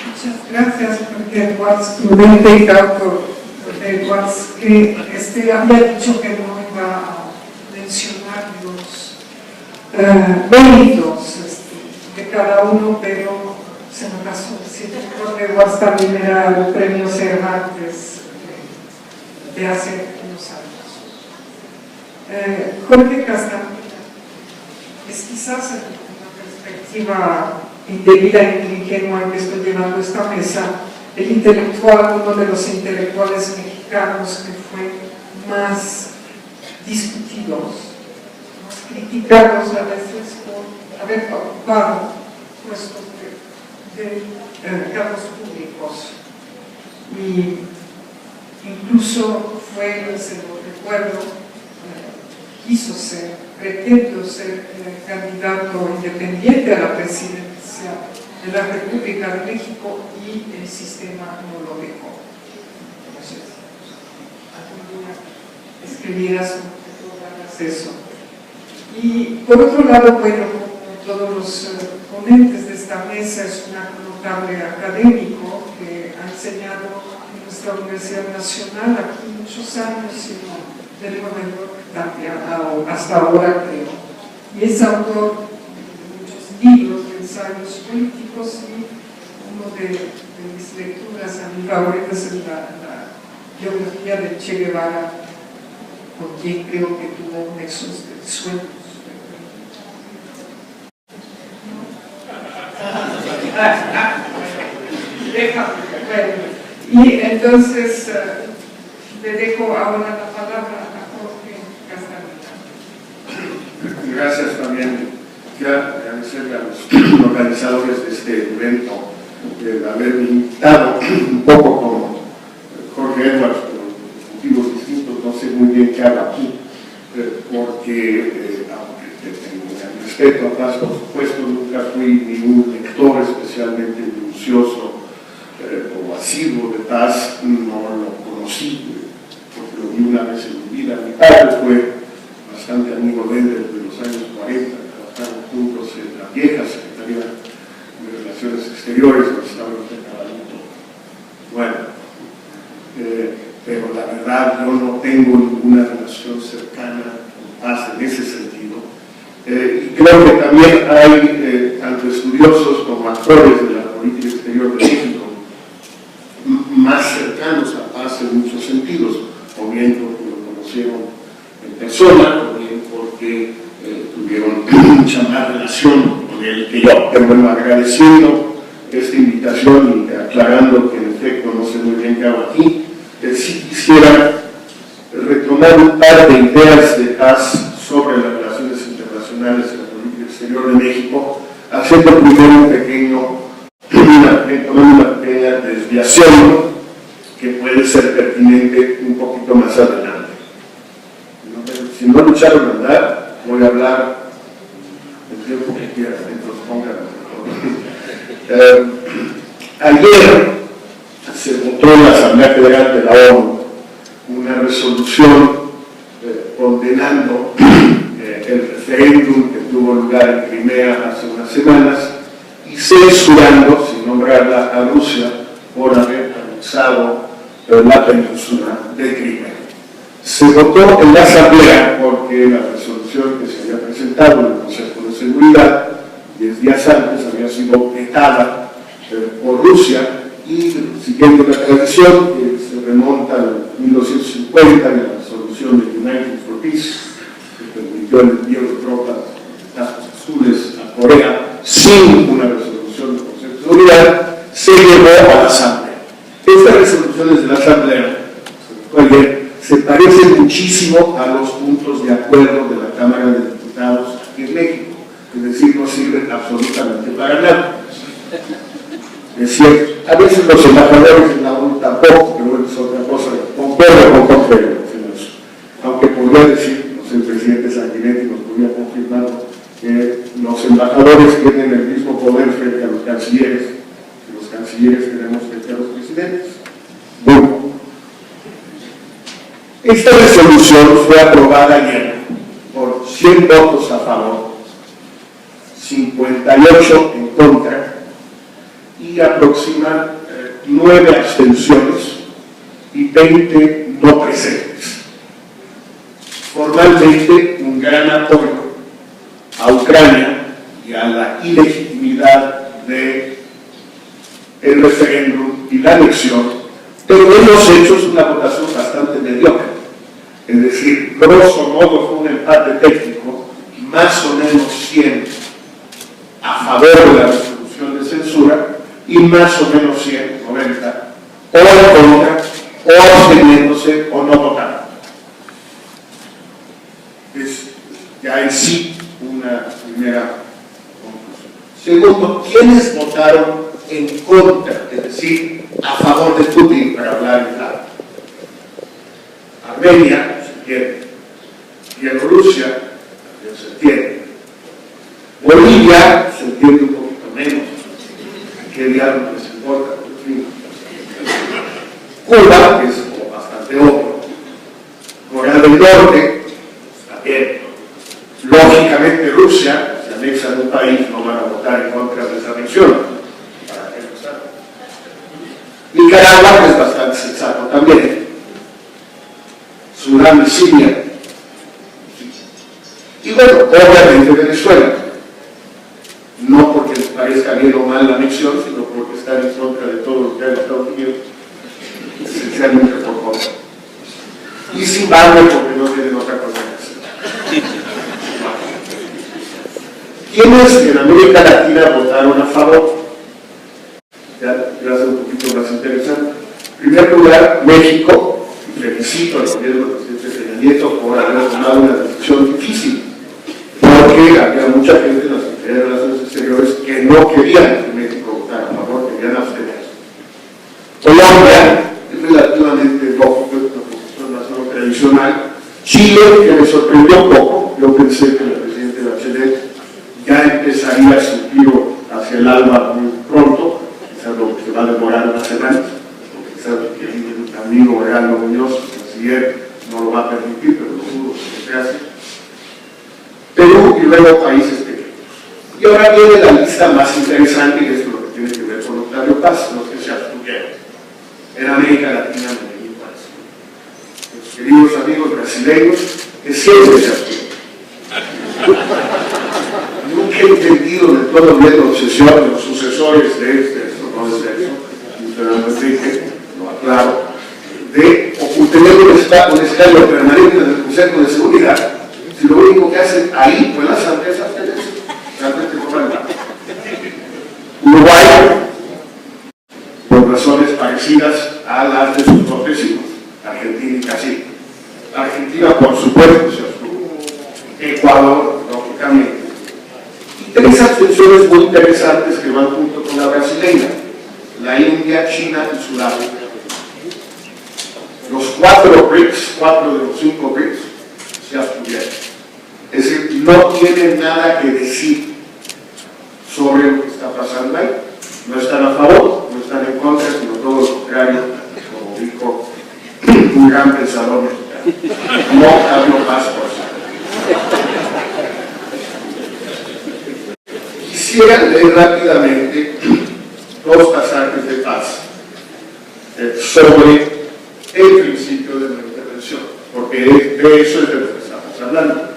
Muchas gracias, porque Watts, prudente y cauto, porque Watts, que había dicho que no iba a mencionar los méritos de cada uno, pero se me pasó. Sí, creo que Watts también era el premio Cervantes de hace unos años. Jorge Castañeda es quizás una perspectiva indebida e ingenua en que estoy llevando esta mesa, el intelectual, uno de los intelectuales mexicanos que fue más discutidos, más criticados a veces por haber ocupado puestos de cargos públicos. Y incluso fue, se lo recuerdo, quiso ser, pretendió ser candidato independiente a la presidencia de la República de México y el sistema no lo dejó. Entonces, algún día escribirás eso. Y por otro lado, bueno, como todos los ponentes de esta mesa, es un notable académico que ha enseñado en nuestra Universidad Nacional aquí muchos años y de Nueva York también, hasta ahora creo. Y es autor de muchos libros de ensayos políticos y uno de mis lecturas a mi favorita es la biografía de Che Guevara, con quien creo que tuvo un nexo de sueños. Bueno, y entonces le dejo ahora la palabra a Jorge Castaneda. Gracias también. Quiero agradecerle a los organizadores de este evento de haberme invitado un poco como Jorge Edwards, por motivos distintos, no sé muy bien qué hago aquí, porque aunque tengo respeto a Paz, por supuesto, nunca fui ningún lector especialmente minucioso o asiduo de Paz, no lo conocí, porque lo vi una vez en mi vida. Mi padre fue bastante amigo de él desde los años 40, trabajaron juntos en la vieja Secretaría de Relaciones Exteriores, los estábamos de Caballito. Bueno, pero la verdad yo no tengo ninguna relación cercana con Paz en ese sentido. Y creo que también hay tanto estudiosos como actores de la política exterior de México más cercanos a Paz en muchos sentidos, o bien porque lo conocieron en persona, o bien porque tuvieron mucha más relación con él que yo. Pero bueno, agradeciendo esta invitación y aclarando que en efecto no sé muy bien qué hago aquí, sí quisiera retomar un par de ideas de Paz sobre las relaciones internacionales y la política exterior de México, haciendo primero una pequeña desviación que puede ser pertinente un poquito más adelante. Si no lucharon a andar, voy a hablar el tiempo que quieran, entonces pónganlo. Ayer se votó en la Asamblea Federal de la ONU una resolución condenando el referéndum que tuvo lugar en Crimea hace unas semanas y censurando, sin nombrarla, a Rusia por haber anexado la península de Crimea. Se votó en la Asamblea porque la resolución que se había presentado en el Consejo de Seguridad 10 días antes había sido vetada por Rusia y, siguiendo la tradición que se remonta a 1950 y la resolución de United for Peace, que permitió el envío de tropas de cascos azules a Corea sin una resolución del Consejo de Seguridad, se llevó a la Asamblea. Estas resoluciones de la Asamblea se parecen muchísimo a los puntos de acuerdo de la Cámara de Diputados aquí en México, es decir, no sirven absolutamente para nada. Es cierto, a veces los embajadores en la ONU tampoco, pero es otra cosa. Concuerdo con Jorge, aunque podría decir, no sé, el presidente Sanguinetti nos podría confirmar que los embajadores tienen el mismo poder frente a los cancilleres que los cancilleres tenemos frente a los presidentes. Bueno, esta resolución fue aprobada ayer por 100 votos a favor, 58 en contra y aproximan 9 abstenciones y 20 no presentes. Formalmente, un gran apoyo a Ucrania y a la ilegitimidad del referéndum y la anexión, pero en los hechos una votación bastante mediocre. Es decir, grosso modo fue un empate técnico, más o menos 100 a favor de la resolución de censura y más o menos 100, 90, o en contra, o absteniéndose o no votando. Es ya en sí una primera conclusión. Segundo, ¿quiénes votaron en contra, es decir, a favor de Putin, para hablar en claro? Armenia, se entiende. Bielorrusia, también se entiende. Bolivia, se entiende un poquito menos. qué diablos les importa, en fin. Cuba, que es bastante obvio. Corea del Norte, también. Lógicamente Rusia, si anexan un país, no van a votar en contra de esa anexión. ¿Para qué empezar? Nicaragua, que es bastante sensato también. Sudán y Siria. Y bueno, obviamente Venezuela. No porque les parezca bien o mal la anexión, sino porque están en contra de todo lo que hay en Estados Unidos, esencialmente por contra. Y Zimbabue porque no tienen otra cosa que hacer. ¿Quiénes en América Latina votaron a favor? Ya hace un poquito más interesante. En primer lugar, México, y felicito al gobierno del presidente Peña Nieto por haber tomado una decisión difícil, porque había mucha gente en las Secretarías de Relaciones Exteriores que no querían que México votara a favor, querían abstenerse. Colombia es relativamente lógico, es una posición más tradicional. Chile, que me sorprendió un poco, yo pensé que el presidente Bachelet ya empezaría su giro hacia el ALBA muy pronto, quizás lo que se va a demorar unas semanas, porque quizás mi amigo Heraldo Muñoz, el canciller, no lo va a permitir, pero lo dudo que se hace. Perú y luego países pequeños. Y ahora viene la lista más interesante, y esto es lo que tiene que ver con Octavio Paz, los que se abstuvieron. En América Latina, Medellín, Brasil. Los queridos amigos brasileños que siempre se abstuvieron. Nunca he entendido de todo bien la obsesión de los sucesores de no es eso, y Fernando Enrique, lo aclaro, de obtener un escaño permanente en el Consejo de Seguridad, si lo único que hacen ahí, pues las empresas realmente no valen nada. Uruguay, por razones parecidas a las de sus propios hijos, Argentina y Brasil. Argentina, por supuesto, se abstuvo. Ecuador, lógicamente. Y tres abstenciones muy interesantes que van junto con la brasileña: la India, China y Sudáfrica. Los 4 BRICS, 4 de los 5 BRICS, se abstuvieron. Es decir, no tienen nada que decir sobre lo que está pasando ahí. No están a favor, no están en contra, sino todo lo contrario, como dijo un gran pensador mexicano. No hablo más por eso. Quisiera leer rápidamente 2 pasajes de Paz sobre el principio de la intervención, porque de eso es de lo que estamos hablando.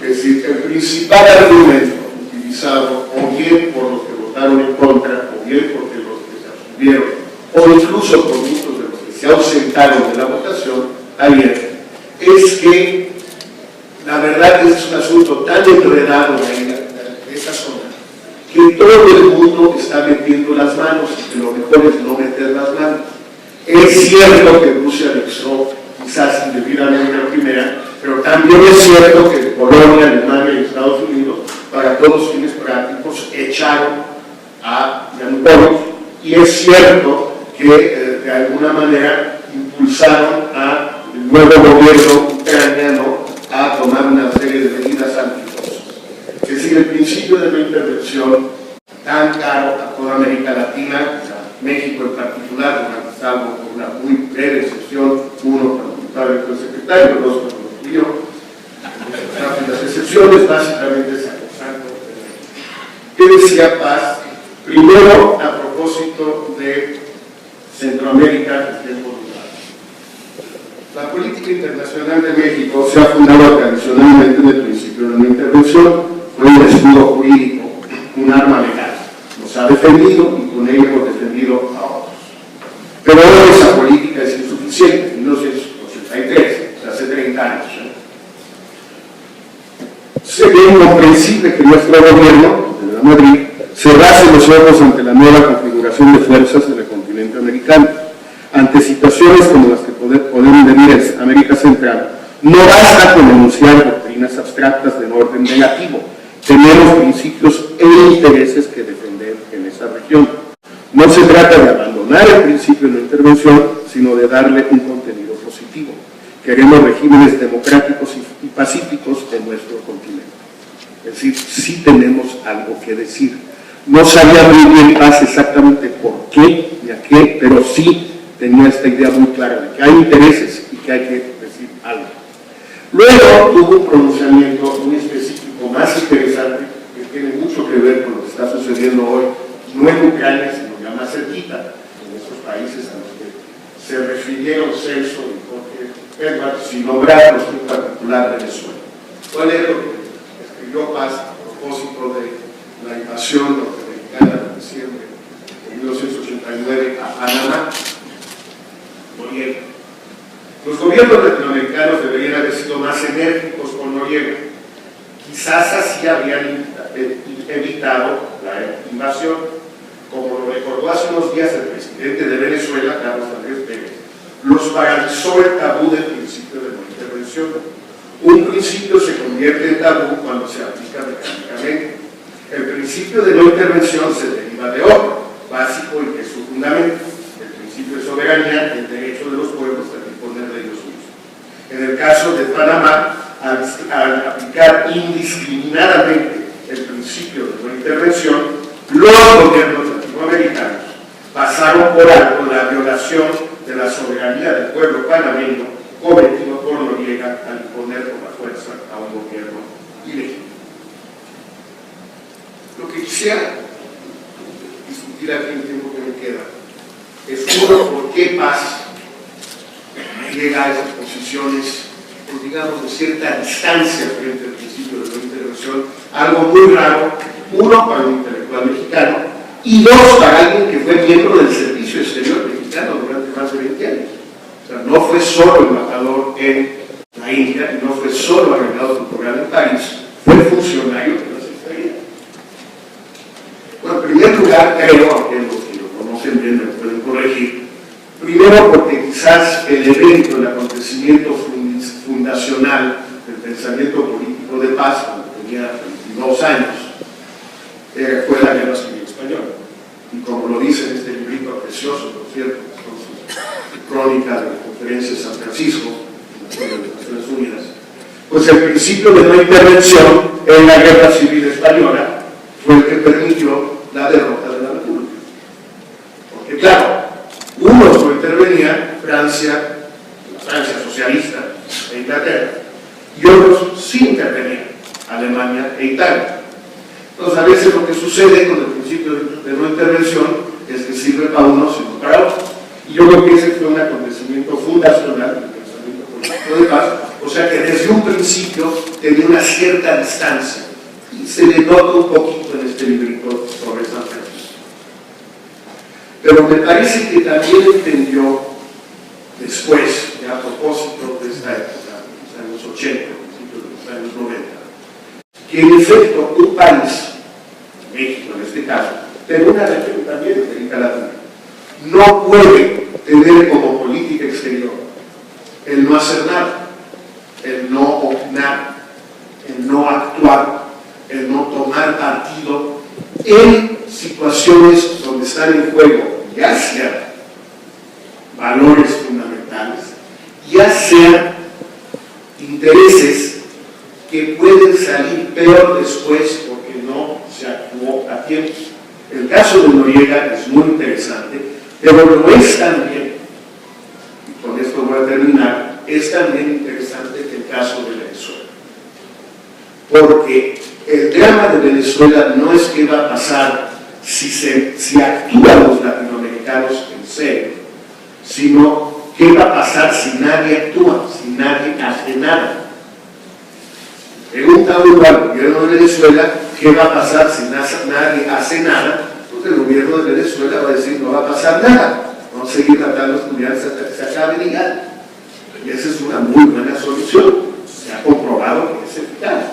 Es decir, el principal argumento utilizado o bien por los que votaron en contra, o bien porque los que se abstuvieron, o incluso por muchos de los que se ausentaron de la votación ayer, es que la verdad es un asunto tan enredado en esa zona que todo el mundo está metiendo las manos y que lo mejor es no meter las manos. Es cierto que Rusia anexó quizás indebidamente la Crimea, pero también es cierto que Polonia, Alemania y Estados Unidos, para todos fines prácticos, echaron a Yanukovych, y es cierto que de alguna manera impulsaron al nuevo gobierno ucraniano a tomar una serie de medidas antirrusas. Es decir, el principio de la intervención tan caro a toda América Latina, a México en particular, salvo con una muy breve excepción, uno cuando el secretario, dos cuando lo pidió. Las excepciones básicamente es acusando. ¿Qué decía Paz? Primero, a propósito de Centroamérica, que es voluntad. La política internacional de México se ha fundado tradicionalmente en el principio de la intervención, fue un escudo jurídico, un arma legal. Nos ha defendido y con ello hemos defendido a otros. Pero hoy esa política es insuficiente. En 1983, hace 30 años. Sería incomprensible que nuestro gobierno, de Madrid, cerrase los ojos ante la nueva configuración de fuerzas en el continente americano. Ante situaciones como las que podemos venir en América Central, no basta con enunciar doctrinas abstractas de orden negativo. Tenemos principios e intereses que defender en esa región. No se trata de abandonar el principio de la intervención, sino de darle un contenido positivo. Queremos regímenes democráticos y pacíficos en nuestro continente. Es decir, sí tenemos algo que decir. No sabía muy bien Paz exactamente por qué y a qué, pero sí tenía esta idea muy clara de que hay intereses y que hay que decir algo. Luego tuvo un pronunciamiento muy específico, más interesante, que tiene mucho que ver con lo que está sucediendo hoy, no en Ucrania, sino ya más cerquita, en esos países a los que se refirieron Celso y Jorge Edwards, sin nombrarlos, en particular Venezuela. ¿Cuál es lo que escribió Paz a propósito de la invasión norteamericana de diciembre de 1989 a Panamá? Noriega. Los gobiernos latinoamericanos deberían haber sido más enérgicos con Noriega. Quizás así habrían evitado la invasión. Como lo recordó hace unos días el presidente de Venezuela, Carlos Andrés Pérez, los paralizó el tabú del principio de no intervención. Un principio se convierte en tabú cuando se aplica mecánicamente. El principio de no intervención se deriva de otro, básico y que es su fundamento, el principio de soberanía, el derecho de los pueblos a disponer de ellos mismos. En el caso de Panamá, al aplicar indiscriminadamente el principio de no intervención, los gobiernos latinoamericanos pasaron por alto la violación de la soberanía del pueblo panameño cometido por Noriega al imponer por la fuerza a un gobierno ilegítimo. Lo que quisiera discutir aquí en el tiempo que me queda es uno, por qué Paz llega a esas posiciones, pues digamos, de cierta distancia frente al principio de la intervención, algo muy raro, uno para un intelectual mexicano y dos para alguien que fue miembro del servicio exterior mexicano durante más de 20 años. O sea, no fue solo embajador en la India, no fue solo agregado temporal en París, fue funcionario de la Secretaría. Bueno, en primer lugar, creo, aunque los que lo conocen bien me pueden corregir, primero porque quizás el evento, el acontecimiento fundacional del pensamiento político de Paz, cuando tenía 22 años, fue la Guerra Civil Española. Y como lo dice en este librito precioso, por cierto, con su crónica de la Conferencia de San Francisco, en las Naciones Unidas, pues el principio de no intervención en la Guerra Civil Española fue el que permitió la derrota de la República. Porque claro, unos no intervenían, Francia, la Francia socialista e Inglaterra, y otros sí intervenían, Alemania e Italia. Entonces, a veces lo que sucede con el principio de no intervención es que sirve para uno, sino para otro. Y yo creo que ese fue un acontecimiento fundacional del pensamiento político de Paz, o sea que desde un principio tenía una cierta distancia, y se le nota un poquito en este librito sobre San Francisco. Pero me parece que también entendió después, ya a propósito de esta época, los años 80, principios de los años 90, que en efecto un país, México en este caso, pero una región también de América Latina, no puede tener como política exterior el no hacer nada, el no opinar, el no actuar, el no tomar partido en situaciones donde están en juego ya sean valores fundamentales, ya sean intereses que pueden salir peor después porque no se actuó a tiempo. El caso de Noriega es muy interesante, pero lo es también, y con esto voy a terminar, es también interesante el caso de Venezuela. Porque el drama de Venezuela no es qué va a pasar si actúan los latinoamericanos en serio, sino qué va a pasar si nadie actúa, si nadie hace nada. Pregunta uno al gobierno de Venezuela qué va a pasar si nadie hace nada, pues el gobierno de Venezuela va a decir no va a pasar nada, vamos a seguir matando estudiantes hasta que se acabe el IGAL. Y esa es una muy buena solución, se ha comprobado que es eficaz.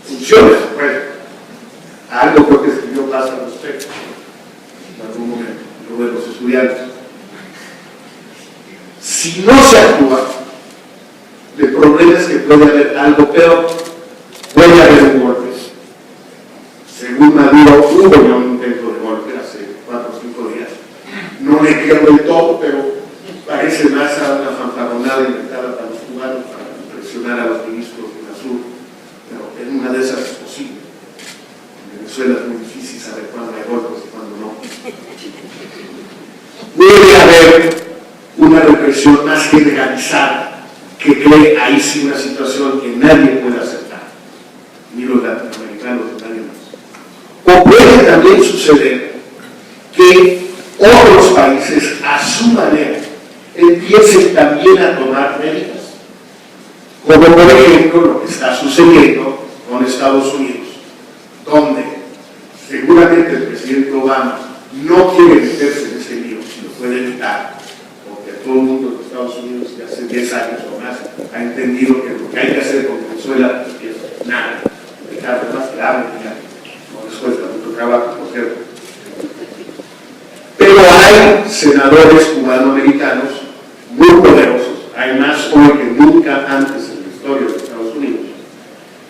Funciona, bueno, algo creo que escribió Paz al respecto en algún momento, lo de los estudiantes. Si no se actúa, el problema es que puede haber algo peor, puede haber golpes. Según Maduro, hubo ya un intento de golpe hace 4 o 5 días. No me creo del todo, pero parece más a una fanfarronada inventada para los cubanos para impresionar a los ministros de la Sur. Pero en una de esas es posible. En Venezuela es muy difícil represión más generalizada que cree ahí sí una situación que nadie puede aceptar, ni los latinoamericanos ni nadie más. O puede también suceder que otros países a su manera empiecen también a tomar medidas, como por ejemplo lo que está sucediendo con Estados Unidos, donde seguramente el presidente Obama no quiere meterse en ese lío, si lo puede evitar, porque todo el mundo de Estados Unidos ya hace 10 años o más ha entendido que lo que hay que hacer con Venezuela es nada, dejar más que hable, no les cuesta mucho trabajo, por cierto. Pero hay senadores cubanoamericanos muy poderosos, hay más hoy que nunca antes en la historia de Estados Unidos,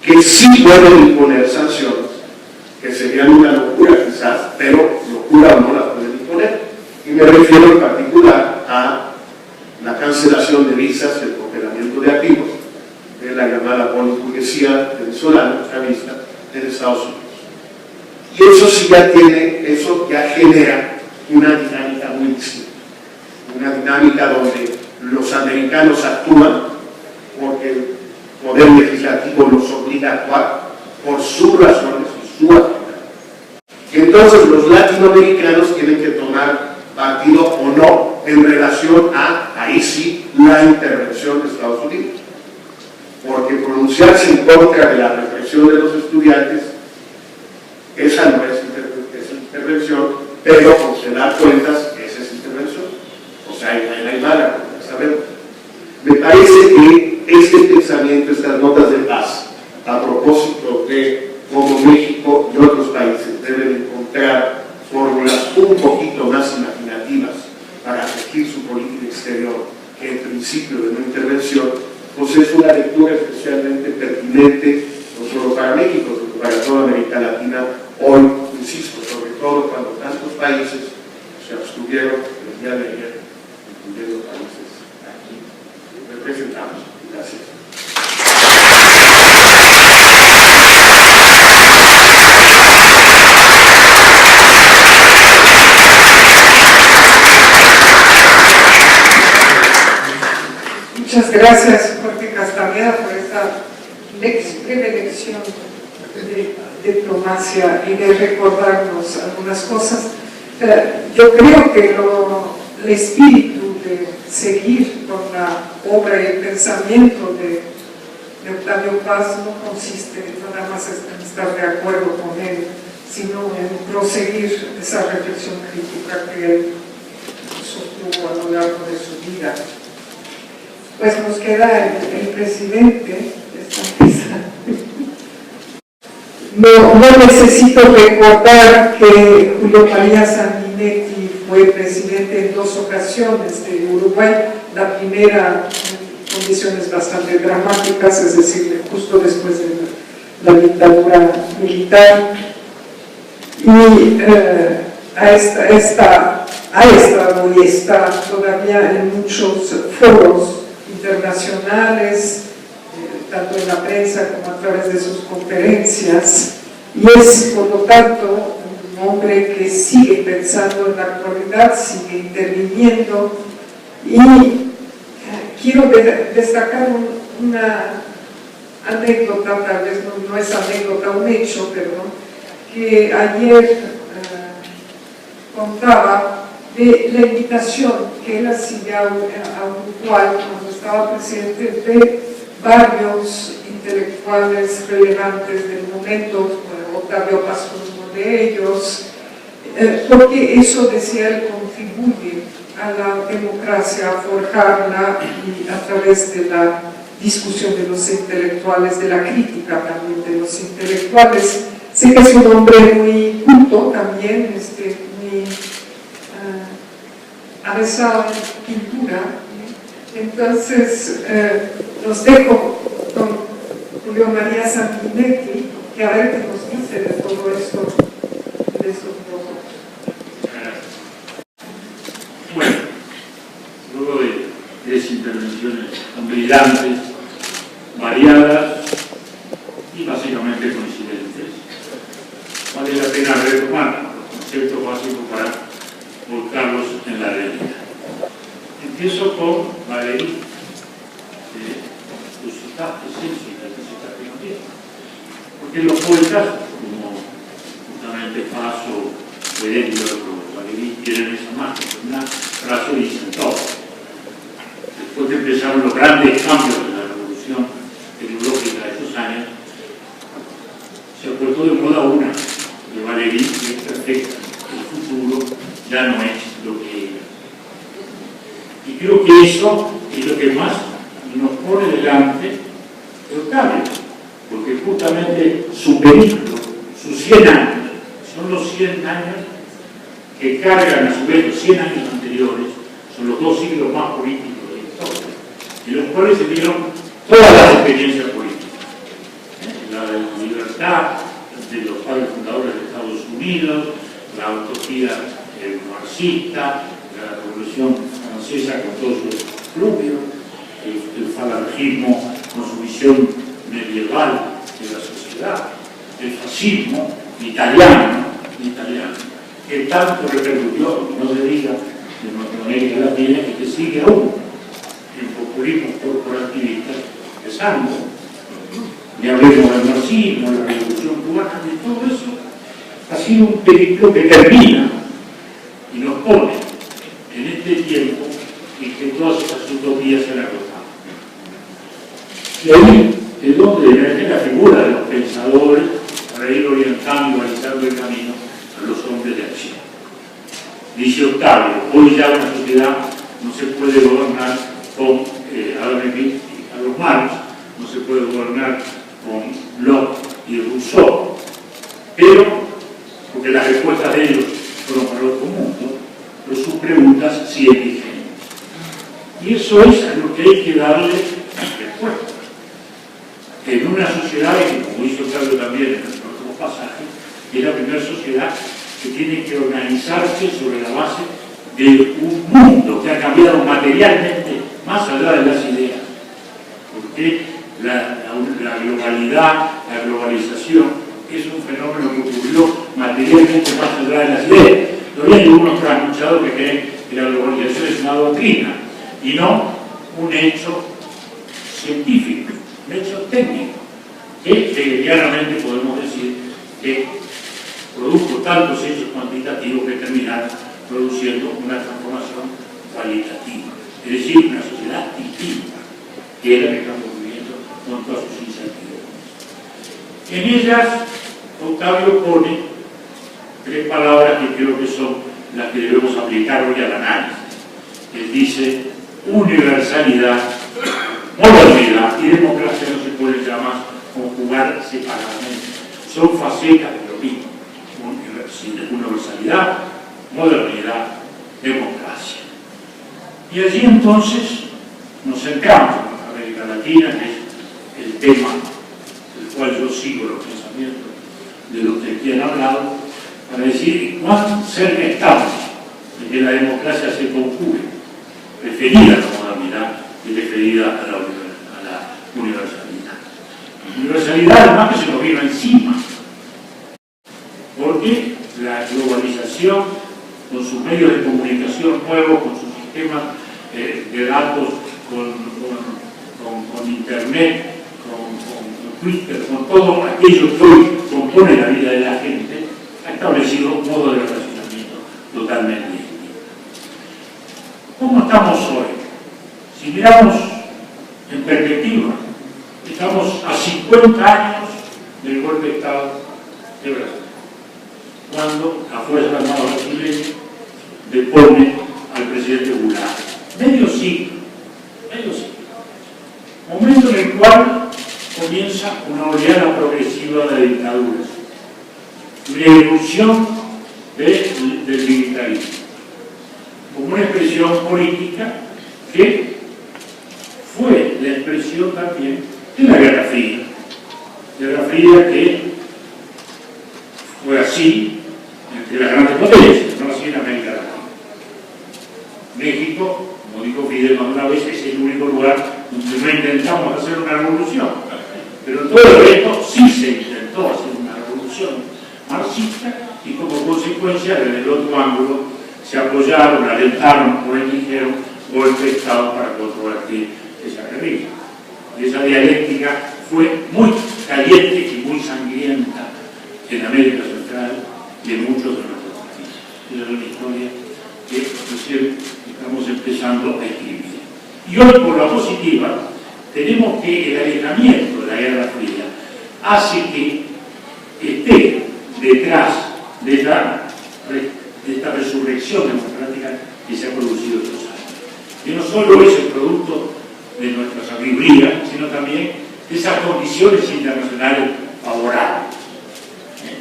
que sí pueden imponer sanciones, que serían una locura quizás, pero locura o no la pueden imponer. Y me refiero en particular a la cancelación de visas, el congelamiento de activos, de la llamada burguesía venezolana, chavista, en Estados Unidos. Y eso sí ya tiene, eso ya genera una dinámica muy distinta, una dinámica donde los americanos actúan porque el poder legislativo los obliga a actuar por sus razones y su agenda. Y entonces los latinoamericanos tienen que tomar partido o no en relación a, ahí sí, la intervención de Estados Unidos. Porque pronunciarse en contra de la represión de los estudiantes, esa no es intervención, pero por se da cuentas, esa es intervención. O sea, hay mala, sabemos. Me parece que este pensamiento, estas notas de paz, a propósito de cómo México y otros países deben encontrar fórmulas un poquito más imaginativas para regir su política exterior que el principio de no intervención, pues es una lectura especialmente pertinente, no solo para México, sino para toda América Latina, hoy, insisto, sobre todo cuando tantos países se abstuvieron el día de ayer, incluyendo países aquí representados. Gracias. Muchas gracias, Jorge Castañeda, por esta breve lección de diplomacia y de recordarnos algunas cosas. Yo creo que el espíritu de seguir con la obra y el pensamiento de Octavio Paz no consiste nada más en estar de acuerdo con él, sino en proseguir esa reflexión crítica que él sostuvo a lo largo de su vida. Pues nos queda el presidente de esta mesa. No necesito recordar que Julio María Sanguinetti fue presidente en 2 ocasiones de Uruguay, la primera en condiciones bastante dramáticas, es decir, justo después de la dictadura militar, y ha estado y está todavía en muchos foros internacionales, tanto en la prensa como a través de sus conferencias, y es por lo tanto un hombre que sigue pensando en la actualidad, sigue interviniendo, y quiero destacar una anécdota, tal vez no es anécdota, un hecho, perdón, que ayer contaba de la invitación que él hacía a Uruguay cuando estaba presidente de varios intelectuales relevantes del momento, Octavio Paz fue uno de ellos, porque eso, decía él, contribuye a la democracia, a forjarla, y a través de la discusión de los intelectuales, de la crítica también de los intelectuales. Sé que es un hombre muy culto también, muy avesado en pintura. Entonces, los dejo con Julio María Sanguinetti, que a ver qué nos dice de todo esto, de estos procesos. Bueno, luego de 10 intervenciones tan brillantes, variadas y básicamente coincidentes, vale la pena retomar los conceptos básicos para volcarlos en la realidad. Empiezo con Valéry, los citaste, porque los poetas, como justamente Paso, Heréndolo, Valéry, tienen esa marca, una frase dicen todo. Después que empezaron los grandes cambios de la revolución tecnológica de esos años, se aportó de moda una de Valéry, que es perfecta. El futuro ya no es lo que era. Y creo que eso es lo que más nos pone delante Octavio, porque justamente su película, sus 100 años, son los 100 años que cargan a su vez los 100 años anteriores, son los 2 siglos más políticos de la historia, en los cuales se dieron todas las experiencias políticas. La de la libertad de los padres fundadores de Estados Unidos, la utopía marxista, la revolución francesa con todo su efluvio, el falangismo con su visión medieval de la sociedad, el fascismo italiano, que tanto repercutió, no se diga, de nuestra América Latina y que sigue aún en populismos corporativistas de sangre. Ni hablemos del marxismo, la revolución cubana, y todo eso ha sido un periplo que termina y nos pone en este tiempo en que todas esas utopías se han agotado. Y ahí es donde emerge la figura de los pensadores para ir orientando y balizando el camino a los hombres de acción. Dice Octavio, hoy ya una sociedad no se puede gobernar con Adam Smith y Carlos Marx, no se puede gobernar con Locke y Rousseau, pero, porque las respuestas de ellos fueron para otro mundo, pero sus preguntas sí eligen. Y eso es a lo que hay que darle respuesta. En una sociedad, que como dice Octavio también en otros pasajes, es la primera sociedad que tiene que organizarse sobre la base de un mundo que ha cambiado materialmente más allá de las ideas. Porque la globalidad, la globalización, es un fenómeno que ocurrió materialmente más allá de las ideas. Todavía hay algunos trasnochados que creen que la globalización es una doctrina y no un hecho científico, un hecho técnico, que hegelianamente podemos decir que produjo tantos hechos cuantitativos que terminaron produciendo una transformación cualitativa, es decir, una sociedad distinta, que es la que estamos viviendo con todas sus incertidumbres. En ellas, Octavio pone 3 palabras que creo que son las que debemos aplicar hoy al análisis. Él dice universalidad, modernidad y democracia no se pueden llamar conjugar separadamente. Son facetas de lo mismo. Universalidad, modernidad, democracia. Y allí entonces nos centramos en América Latina, que es el tema del cual yo sigo los pensamientos de los que aquí han hablado, para decir cuán cerca estamos de que la democracia se conjugue, referida a la modernidad y referida a la universalidad. Universalidad además que se nos vino encima, porque la globalización, con sus medios de comunicación nuevos, con sus sistemas de datos, con Internet, con Twitter, con todo aquello que hoy compone la vida de la gente, ha establecido un modo de relacionamiento totalmente distinto. ¿Cómo estamos hoy? Si miramos en perspectiva, estamos a 50 años del golpe de Estado de Brasil, cuando la Fuerza Armada brasileña depone al presidente Goulart. Medio siglo. Momento en el cual comienza una oleada progresiva de dictaduras, una evolución del militarismo, como una expresión política que fue la expresión también de la Guerra Fría. Guerra Fría que fue así entre las grandes potencias, no así en América Latina. México, como dijo Fidel más una vez, es el único lugar donde no intentamos hacer una revolución. Pero en todo el resto sí se intentó hacer una revolución marxista y como consecuencia, desde el otro ángulo, se apoyaron, alentaron, por ahí dijeron, golpe de Estado para controvertir esa guerrilla. Y esa dialéctica fue muy caliente y muy sangrienta en América Central y en muchos de nuestros países. Esa es una historia que recién estamos empezando a escribir. Y hoy, por la positiva, tenemos que el alejamiento de la Guerra Fría hace que esté detrás de esta resurrección democrática que se ha producido estos años. Que no solo es el producto de nuestra sabiduría, sino también de esas condiciones internacionales favorables.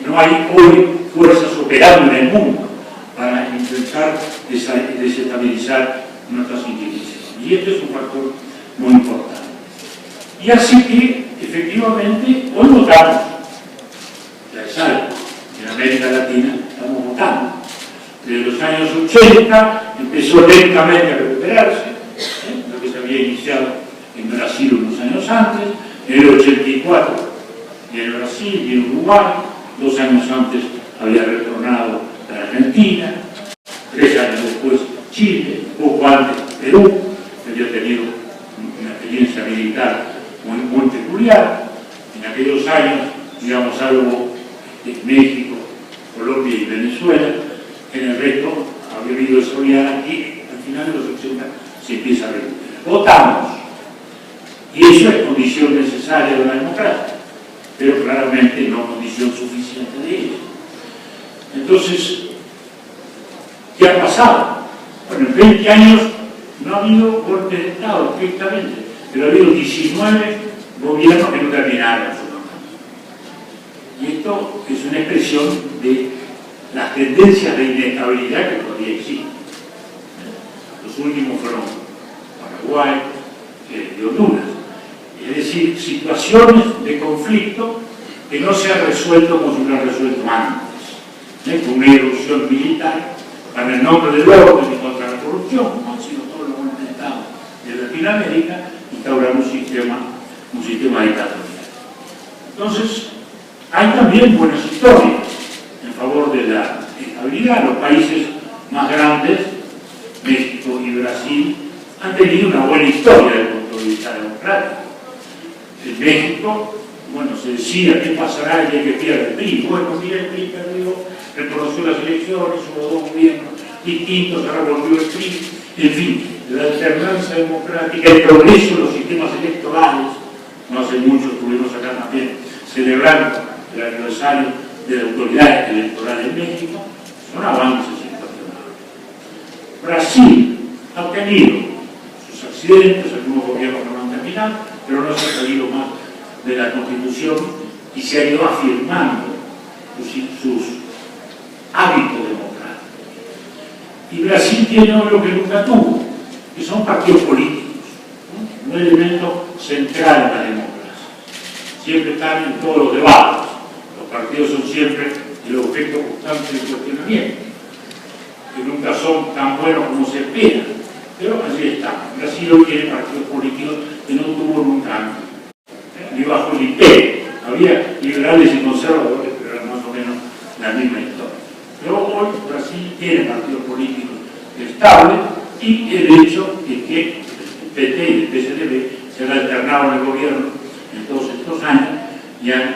No hay hoy fuerzas operando en el mundo para intentar desestabilizar nuestras instituciones. Y este es un factor muy importante. Y así que, efectivamente, hoy votamos. Ya es algo. En América Latina estamos votando. Desde los años 80 empezó lentamente a recuperarse, lo que se había iniciado en Brasil unos años antes, en el 84 y en Brasil y en Uruguay, 2 años antes había retornado a Argentina, 3 años después Chile, poco antes Perú, que había tenido una experiencia militar muy peculiar. En aquellos años, digamos, algo de México, Colombia y Venezuela, en el resto había habido desarrollada y al final de los 80 se empieza a recuperar. Votamos, y eso es condición necesaria de la democracia, pero claramente no condición suficiente de ella. Entonces, ¿qué ha pasado? Bueno, en 20 años no ha habido golpe de Estado, estrictamente, pero ha habido 19 gobiernos que no terminaron su mandato. Y esto es una expresión de las tendencias de inestabilidad que todavía existen. Los últimos fueron Paraguay y Honduras. Es decir, situaciones de conflicto que no se han resuelto como se hubieran resuelto antes, con una irrupción militar para el nombre del orden y contra la corrupción, como han sido todos los golpes de Estado de Latinoamérica, instaurar un sistema dictatorial. Entonces, hay también buenas historias en favor de la estabilidad. Los países más grandes, México y Brasil, han tenido una buena historia de control democrático. En México, bueno, se decía qué pasará el día que pierda el PRI. Bueno, mira, el PRI perdió, reconoció las elecciones, hubo 2 gobiernos distintos, ahora volvió el PRI. En fin, la alternancia democrática, el progreso de los sistemas electorales. No hace mucho estuvimos acá también celebrando el aniversario de la autoridad electoral en México. Son avances situacionales. Brasil ha tenido sus accidentes, algunos gobiernos no han terminado, pero no se ha salido más de la Constitución y se ha ido afirmando sus hábitos democráticos. Y Brasil tiene lo que nunca tuvo, que son partidos políticos, un elemento central en la democracia. Siempre están en todos los debates. Los partidos son siempre el objeto constante de cuestionamiento, que nunca son tan buenos como se espera, pero allí están. Brasil hoy tiene partidos políticos que no tuvo nunca antes, ni bajo el imperio. Había liberales y conservadores, pero eran más o menos la misma historia. Pero hoy Brasil tiene partidos políticos estables y el hecho es que el PT y el PSDB se han alternado en el gobierno en todos estos años y han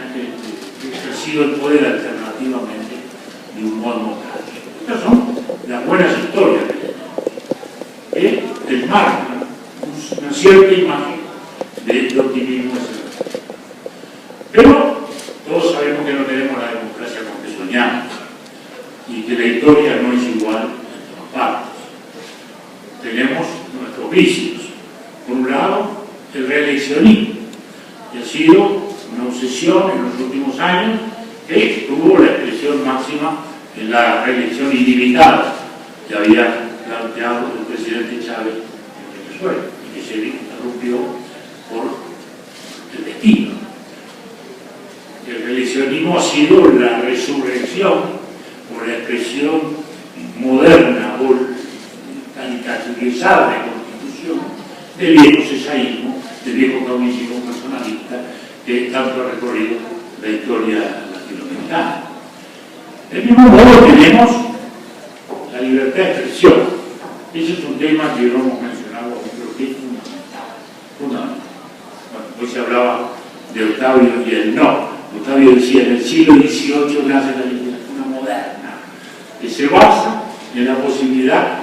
ejercido el poder alternativamente de un modo democrático. Estas son las buenas historias que desmarcan una cierta imagen de optimismo. Pero todos sabemos que no tenemos la democracia con que soñamos y que la historia no es igual en todas partes. Tenemos nuestros vicios. Por un lado, el reeleccionismo, que ha sido una obsesión en los últimos años, que tuvo la expresión máxima en la reelección ilimitada que había planteado el presidente Chávez en Venezuela, y que se interrumpió por el destino. El reeleccionismo ha sido la resurrección o la expresión moderna o caricaturizada de constitución del viejo cesaísmo, del viejo gauchismo personalista que tanto ha recorrido la historia latinoamericana. Del mismo modo tenemos la libertad de expresión. Ese es un tema que no hemos mencionado. Hoy se hablaba de Octavio y el no. Octavio decía, en el siglo XVIII nace la literatura moderna, que se basa en la posibilidad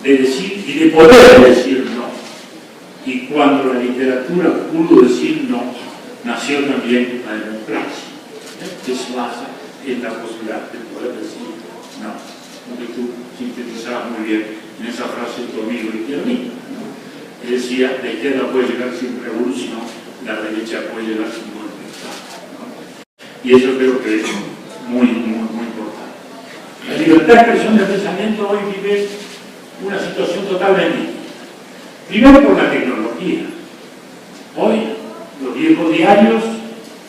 de decir y de poder decir no. Y cuando la literatura pudo decir no, nació también la democracia, que se basa en la posibilidad de poder decir no. Porque tú sintetizabas muy bien en esa frase de tu amigo izquierdista, ¿no? Que decía, la izquierda puede llegar sin revolución, la derecha puede llegar sin golpe de Estado, ¿no? Y eso creo que es muy importante. La libertad de expresión del pensamiento hoy vive una situación totalmente distinta. Primero por la tecnología. Hoy los viejos diarios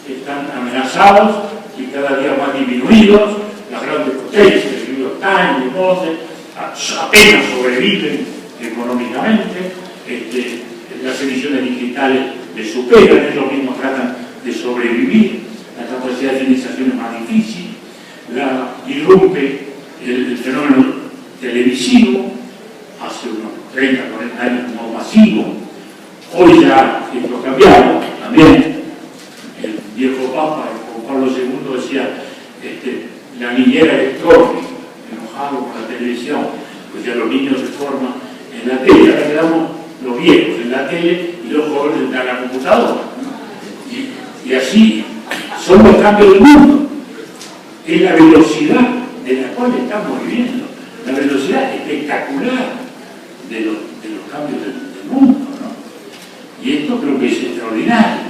están amenazados y cada día más disminuidos. Las grandes potencias, el New York Times, el Monde, apenas sobreviven económicamente. Las ediciones digitales les superan, ellos mismos tratan de sobrevivir. La capacidad de financiación es más difícil. Irrumpe el fenómeno televisivo, hace unos 30, 40 años como masivo. Hoy ya esto ha cambiado también. El viejo Papa, Juan Pablo II, decía la niñera electrónica, enojado con la televisión, pues ya los niños se forman en la tele, ahora quedamos los viejos en la tele y los jóvenes en la computadora, ¿no? Y así son los cambios del mundo. Es la velocidad de la cual estamos viviendo, la velocidad espectacular de los cambios del mundo, ¿no? Y esto creo que es extraordinario.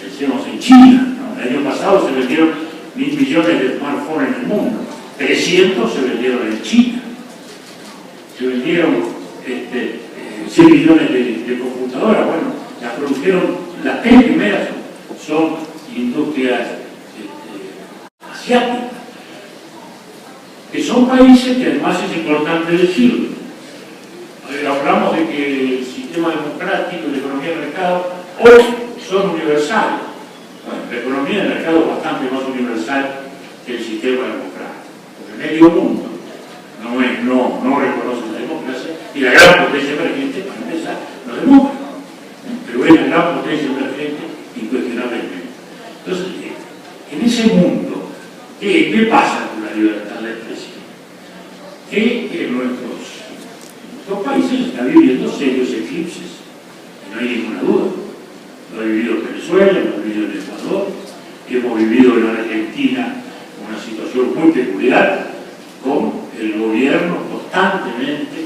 Pensemos en China, ¿no? El año pasado se vendieron 1.000 millones de smartphones en el mundo, 300 se vendieron en China, se vendieron 100 millones de computadoras. Bueno, las produjeron, las 3 primeras son industrias asiáticas, que son países que además es importante decirlo. Hablamos de que el sistema democrático y la economía de mercado hoy son universales. Bueno, la economía de mercado es bastante más universal que el sistema democrático, porque medio mundo no reconoce la democracia y la gran potencia emergente, para empezar, no demócrata, pero es la gran potencia emergente incuestionablemente. Entonces, en ese mundo, ¿qué pasa con la libertad de expresión? Que en nuestros países está viviendo serios eclipses, y no hay ninguna duda. Lo ha vivido en Venezuela, lo ha vivido en Ecuador, hemos vivido en Argentina una situación muy peculiar, con el gobierno constantemente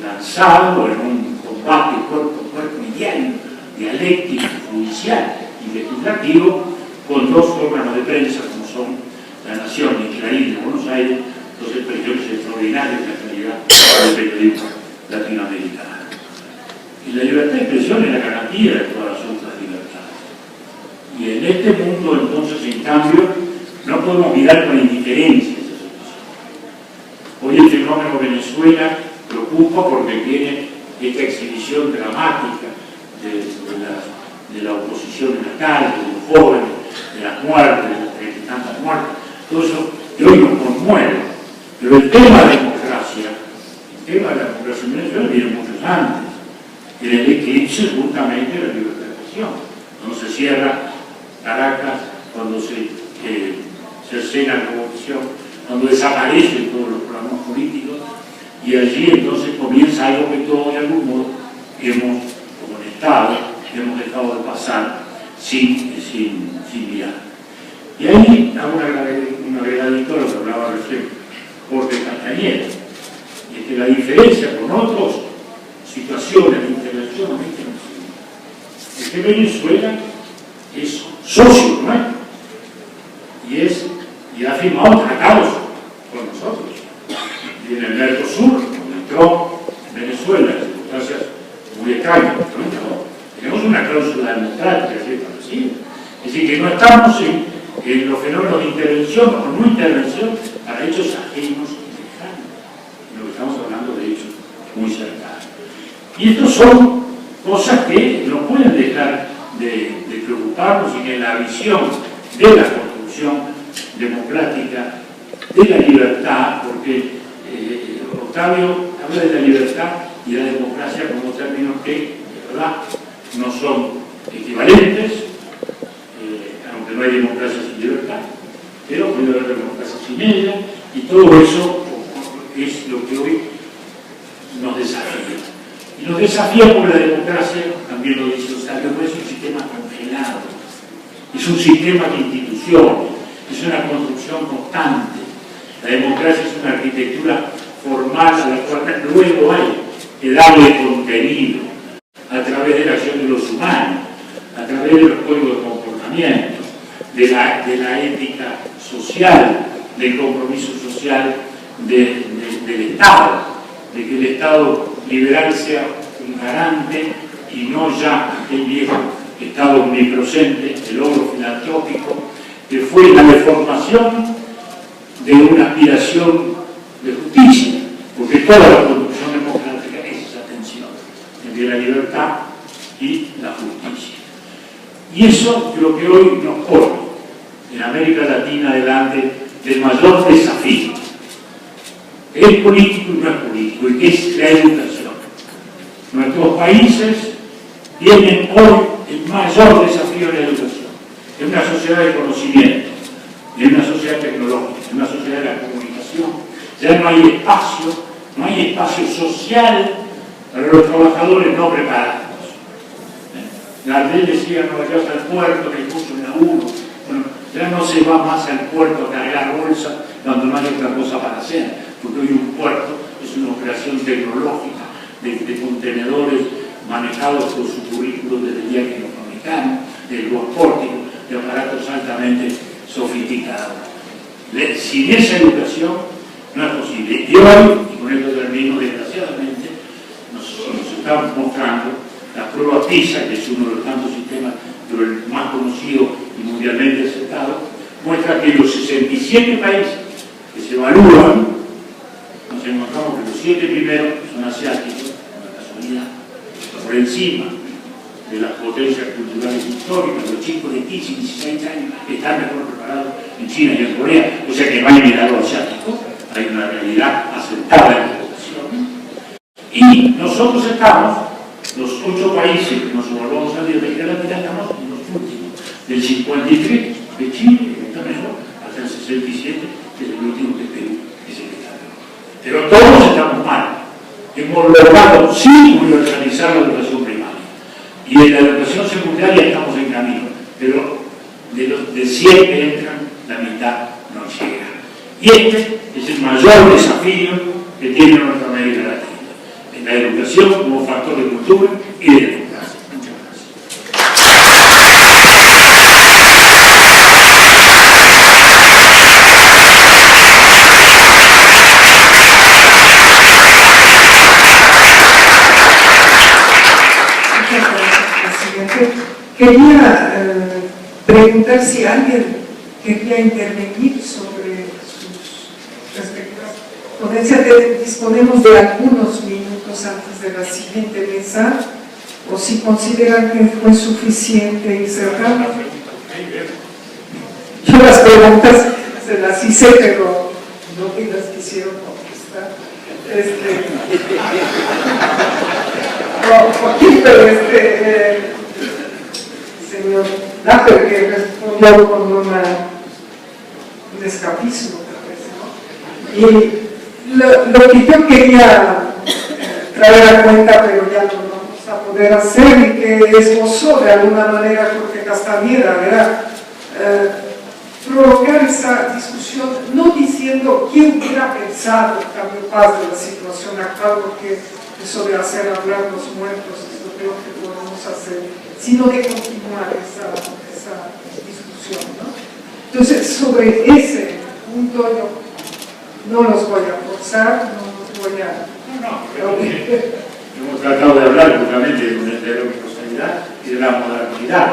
lanzado en un combate cuerpo a cuerpo y diario, dialéctico, judicial y legislativo, con dos órganos de prensa como son La Nación y Clarín de Buenos Aires, dos expresiones extraordinarias de la calidad del periodismo latinoamericano. Y la libertad de expresión es la garantía de todas las otras libertades. Y en este mundo, entonces, en cambio, no podemos mirar con indiferencia esa situación. Hoy el fenómeno Venezuela preocupa porque tiene esta exhibición dramática de la oposición en la calle, de los jóvenes, de las muertes, de las 30 y tantas muertes, todo eso que hoy nos conmueve. Pero el tema de la democracia en Venezuela viene muchos antes. En el eclipse justamente la libertad de expresión, cuando se cierra Caracas, cuando se cercena la revolución, cuando desaparecen todos los programas políticos, y allí entonces comienza algo que todos de algún modo hemos, como el Estado, hemos dejado de pasar sin mirar. Y ahí hago un agregadito a lo que hablaba recién Jorge Castañeda, y es que la diferencia con otras situaciones de intervención es que Venezuela es socio nuestro y ha firmado tratados con nosotros. Y en el Mercosur, cuando entró Venezuela, en circunstancias muy extrañas, tenemos una cláusula democrática así establecida. Es decir, que no estamos en los fenómenos de intervención o no intervención para hechos ajenos y lejanos, sino que estamos hablando de hechos muy cercanos. Y estas son cosas que no pueden dejar de preocuparnos y que en la visión de la construcción democrática de la libertad, porque Octavio habla de la libertad y la democracia como términos que, de verdad, no son desafía porque la democracia, también lo dice Octavio, no es un sistema congelado, es un sistema de instituciones, es una construcción constante. La democracia es una arquitectura formal a la cual luego hay que darle contenido a través de la acción de los humanos, a través de los códigos de comportamiento, de la ética social, del compromiso social del Estado, de que el Estado liberal sea un garante y no ya el viejo Estado omnipresente, el ogro filantrópico, que fue la deformación de una aspiración de justicia, porque toda la construcción democrática es esa tensión entre la libertad y la justicia. Y eso creo que hoy nos pone en América Latina delante del mayor desafío, que es político y no es político, y que es la educación. Nuestros países tienen hoy el mayor desafío en la educación. Es una sociedad de conocimiento, es una sociedad tecnológica, es una sociedad de la comunicación. Ya no hay espacio social para los trabajadores no preparados. Gardel decía, no vayas al puerto, que puso en la 1. Bueno, ya no se va más al puerto a cargar bolsa cuando no hay otra cosa para hacer, porque hoy un puerto es una operación tecnológica de contenedores manejados por su currículo desde el diálogo americano, del transporte, de aparatos altamente sofisticados. Sin esa educación no es posible. Y hoy, y con esto termino, desgraciadamente, nos estamos mostrando la prueba PISA, que es uno de los tantos sistemas, pero el más conocido y mundialmente aceptado, muestra que los 67 países que se evalúan, nos encontramos que los 7 primeros son asiáticos, por casualidad, por encima de las potencias culturales históricas. Los chicos de 15 y 16 años están mejor preparados en China y en Corea, o sea que no hay milagro asiático, hay una realidad aceptada en la educación. Y nosotros estamos, los 8 países que nos evaluamos a América Latina, estamos en los últimos, del 53 de Chile, que está mejor, hasta el 67, que es el último de Perú, que se está mejor. Pero todos estamos mal. Hemos logrado sí universalizar la educación primaria. Y en la educación secundaria estamos en camino, pero de 100 que entran, la mitad no llega. Y este es el mayor desafío que tiene nuestra América Latina. En la educación como factor de cultura y de democracia. Muchas gracias, presidente. Quería preguntar si alguien quería intervenir sobre sus respectivas ponencias. Disponemos de algunos minutos antes de la siguiente mesa, o si consideran que fue suficiente y cerramos. Yo las preguntas se las hice, pero no que las quisieron contestar. Señor Dapper, que respondió con un escapismo, tal vez, ¿no? Y lo que yo quería traer a cuenta, pero ya no lo vamos a poder hacer, y que esbozó de alguna manera Jorge Castañeda, era provocar esa discusión, no diciendo quién hubiera pensado el cambio paz de la situación actual, porque eso de hacer hablar los muertos es lo peor que podemos hacer, sino de continuar esa discusión, ¿no? Entonces, sobre ese punto yo no los voy a forzar, no los voy a... hemos tratado de hablar justamente de la universalidad y de la modernidad,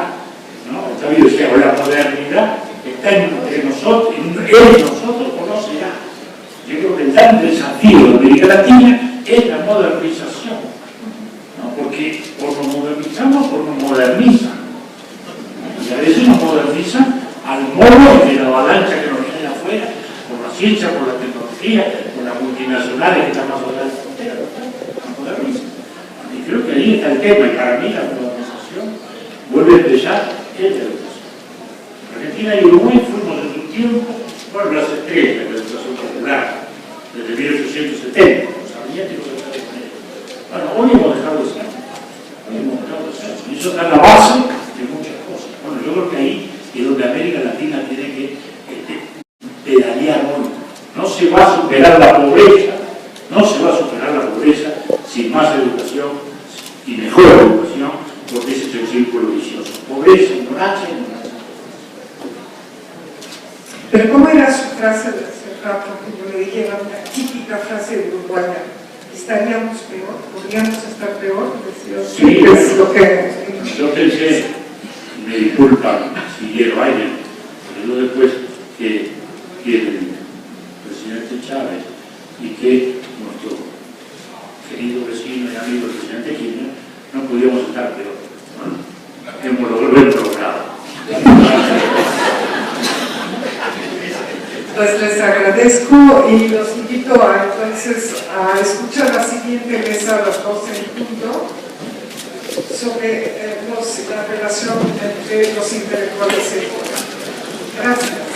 ¿no? Está bien, o sea, la modernidad está entre nosotros, en nosotros o no será. Yo creo que el gran desafío de América Latina es la modernización, ¿no? Porque o nos modernizamos o nos modernizan. Y a veces nos modernizan al modo de la avalancha que nos viene afuera, por la ciencia, por la tecnología, por las multinacionales que están más allá de la frontera, nos modernizan. Y creo que ahí está el tema, y para mí la modernización vuelve a empezar en la educación. Argentina y Uruguay fuimos en su tiempo, bueno, las estrellas de la educación popular, desde 1870, los soviéticos. Bueno, hoy hemos dejado de ser. Eso está en la base de muchas cosas. Bueno, yo creo que ahí es donde América Latina tiene que pedalear hoy. No se va a superar la pobreza, no se va a superar la pobreza sin más educación y mejor educación, porque ese es el círculo vicioso. Pobreza, ignorancia, ignorancia. Pero ¿cómo era su frase de hace rato que yo le dije? Era una típica frase uruguaya. ¿Estaríamos peor? ¿Podríamos estar peor? Decía, Sí, es lo que... Yo pensé, me disculpan si hiero a alguien, pero yo después que el presidente Chávez y que nuestro querido vecino y amigo el presidente Kirchner, no podíamos estar peor. ¿No? Hemos logrado. Pues les agradezco y los invito entonces a escuchar la siguiente mesa a las 12 en punto sobre la relación entre los intelectuales y el poder. Gracias.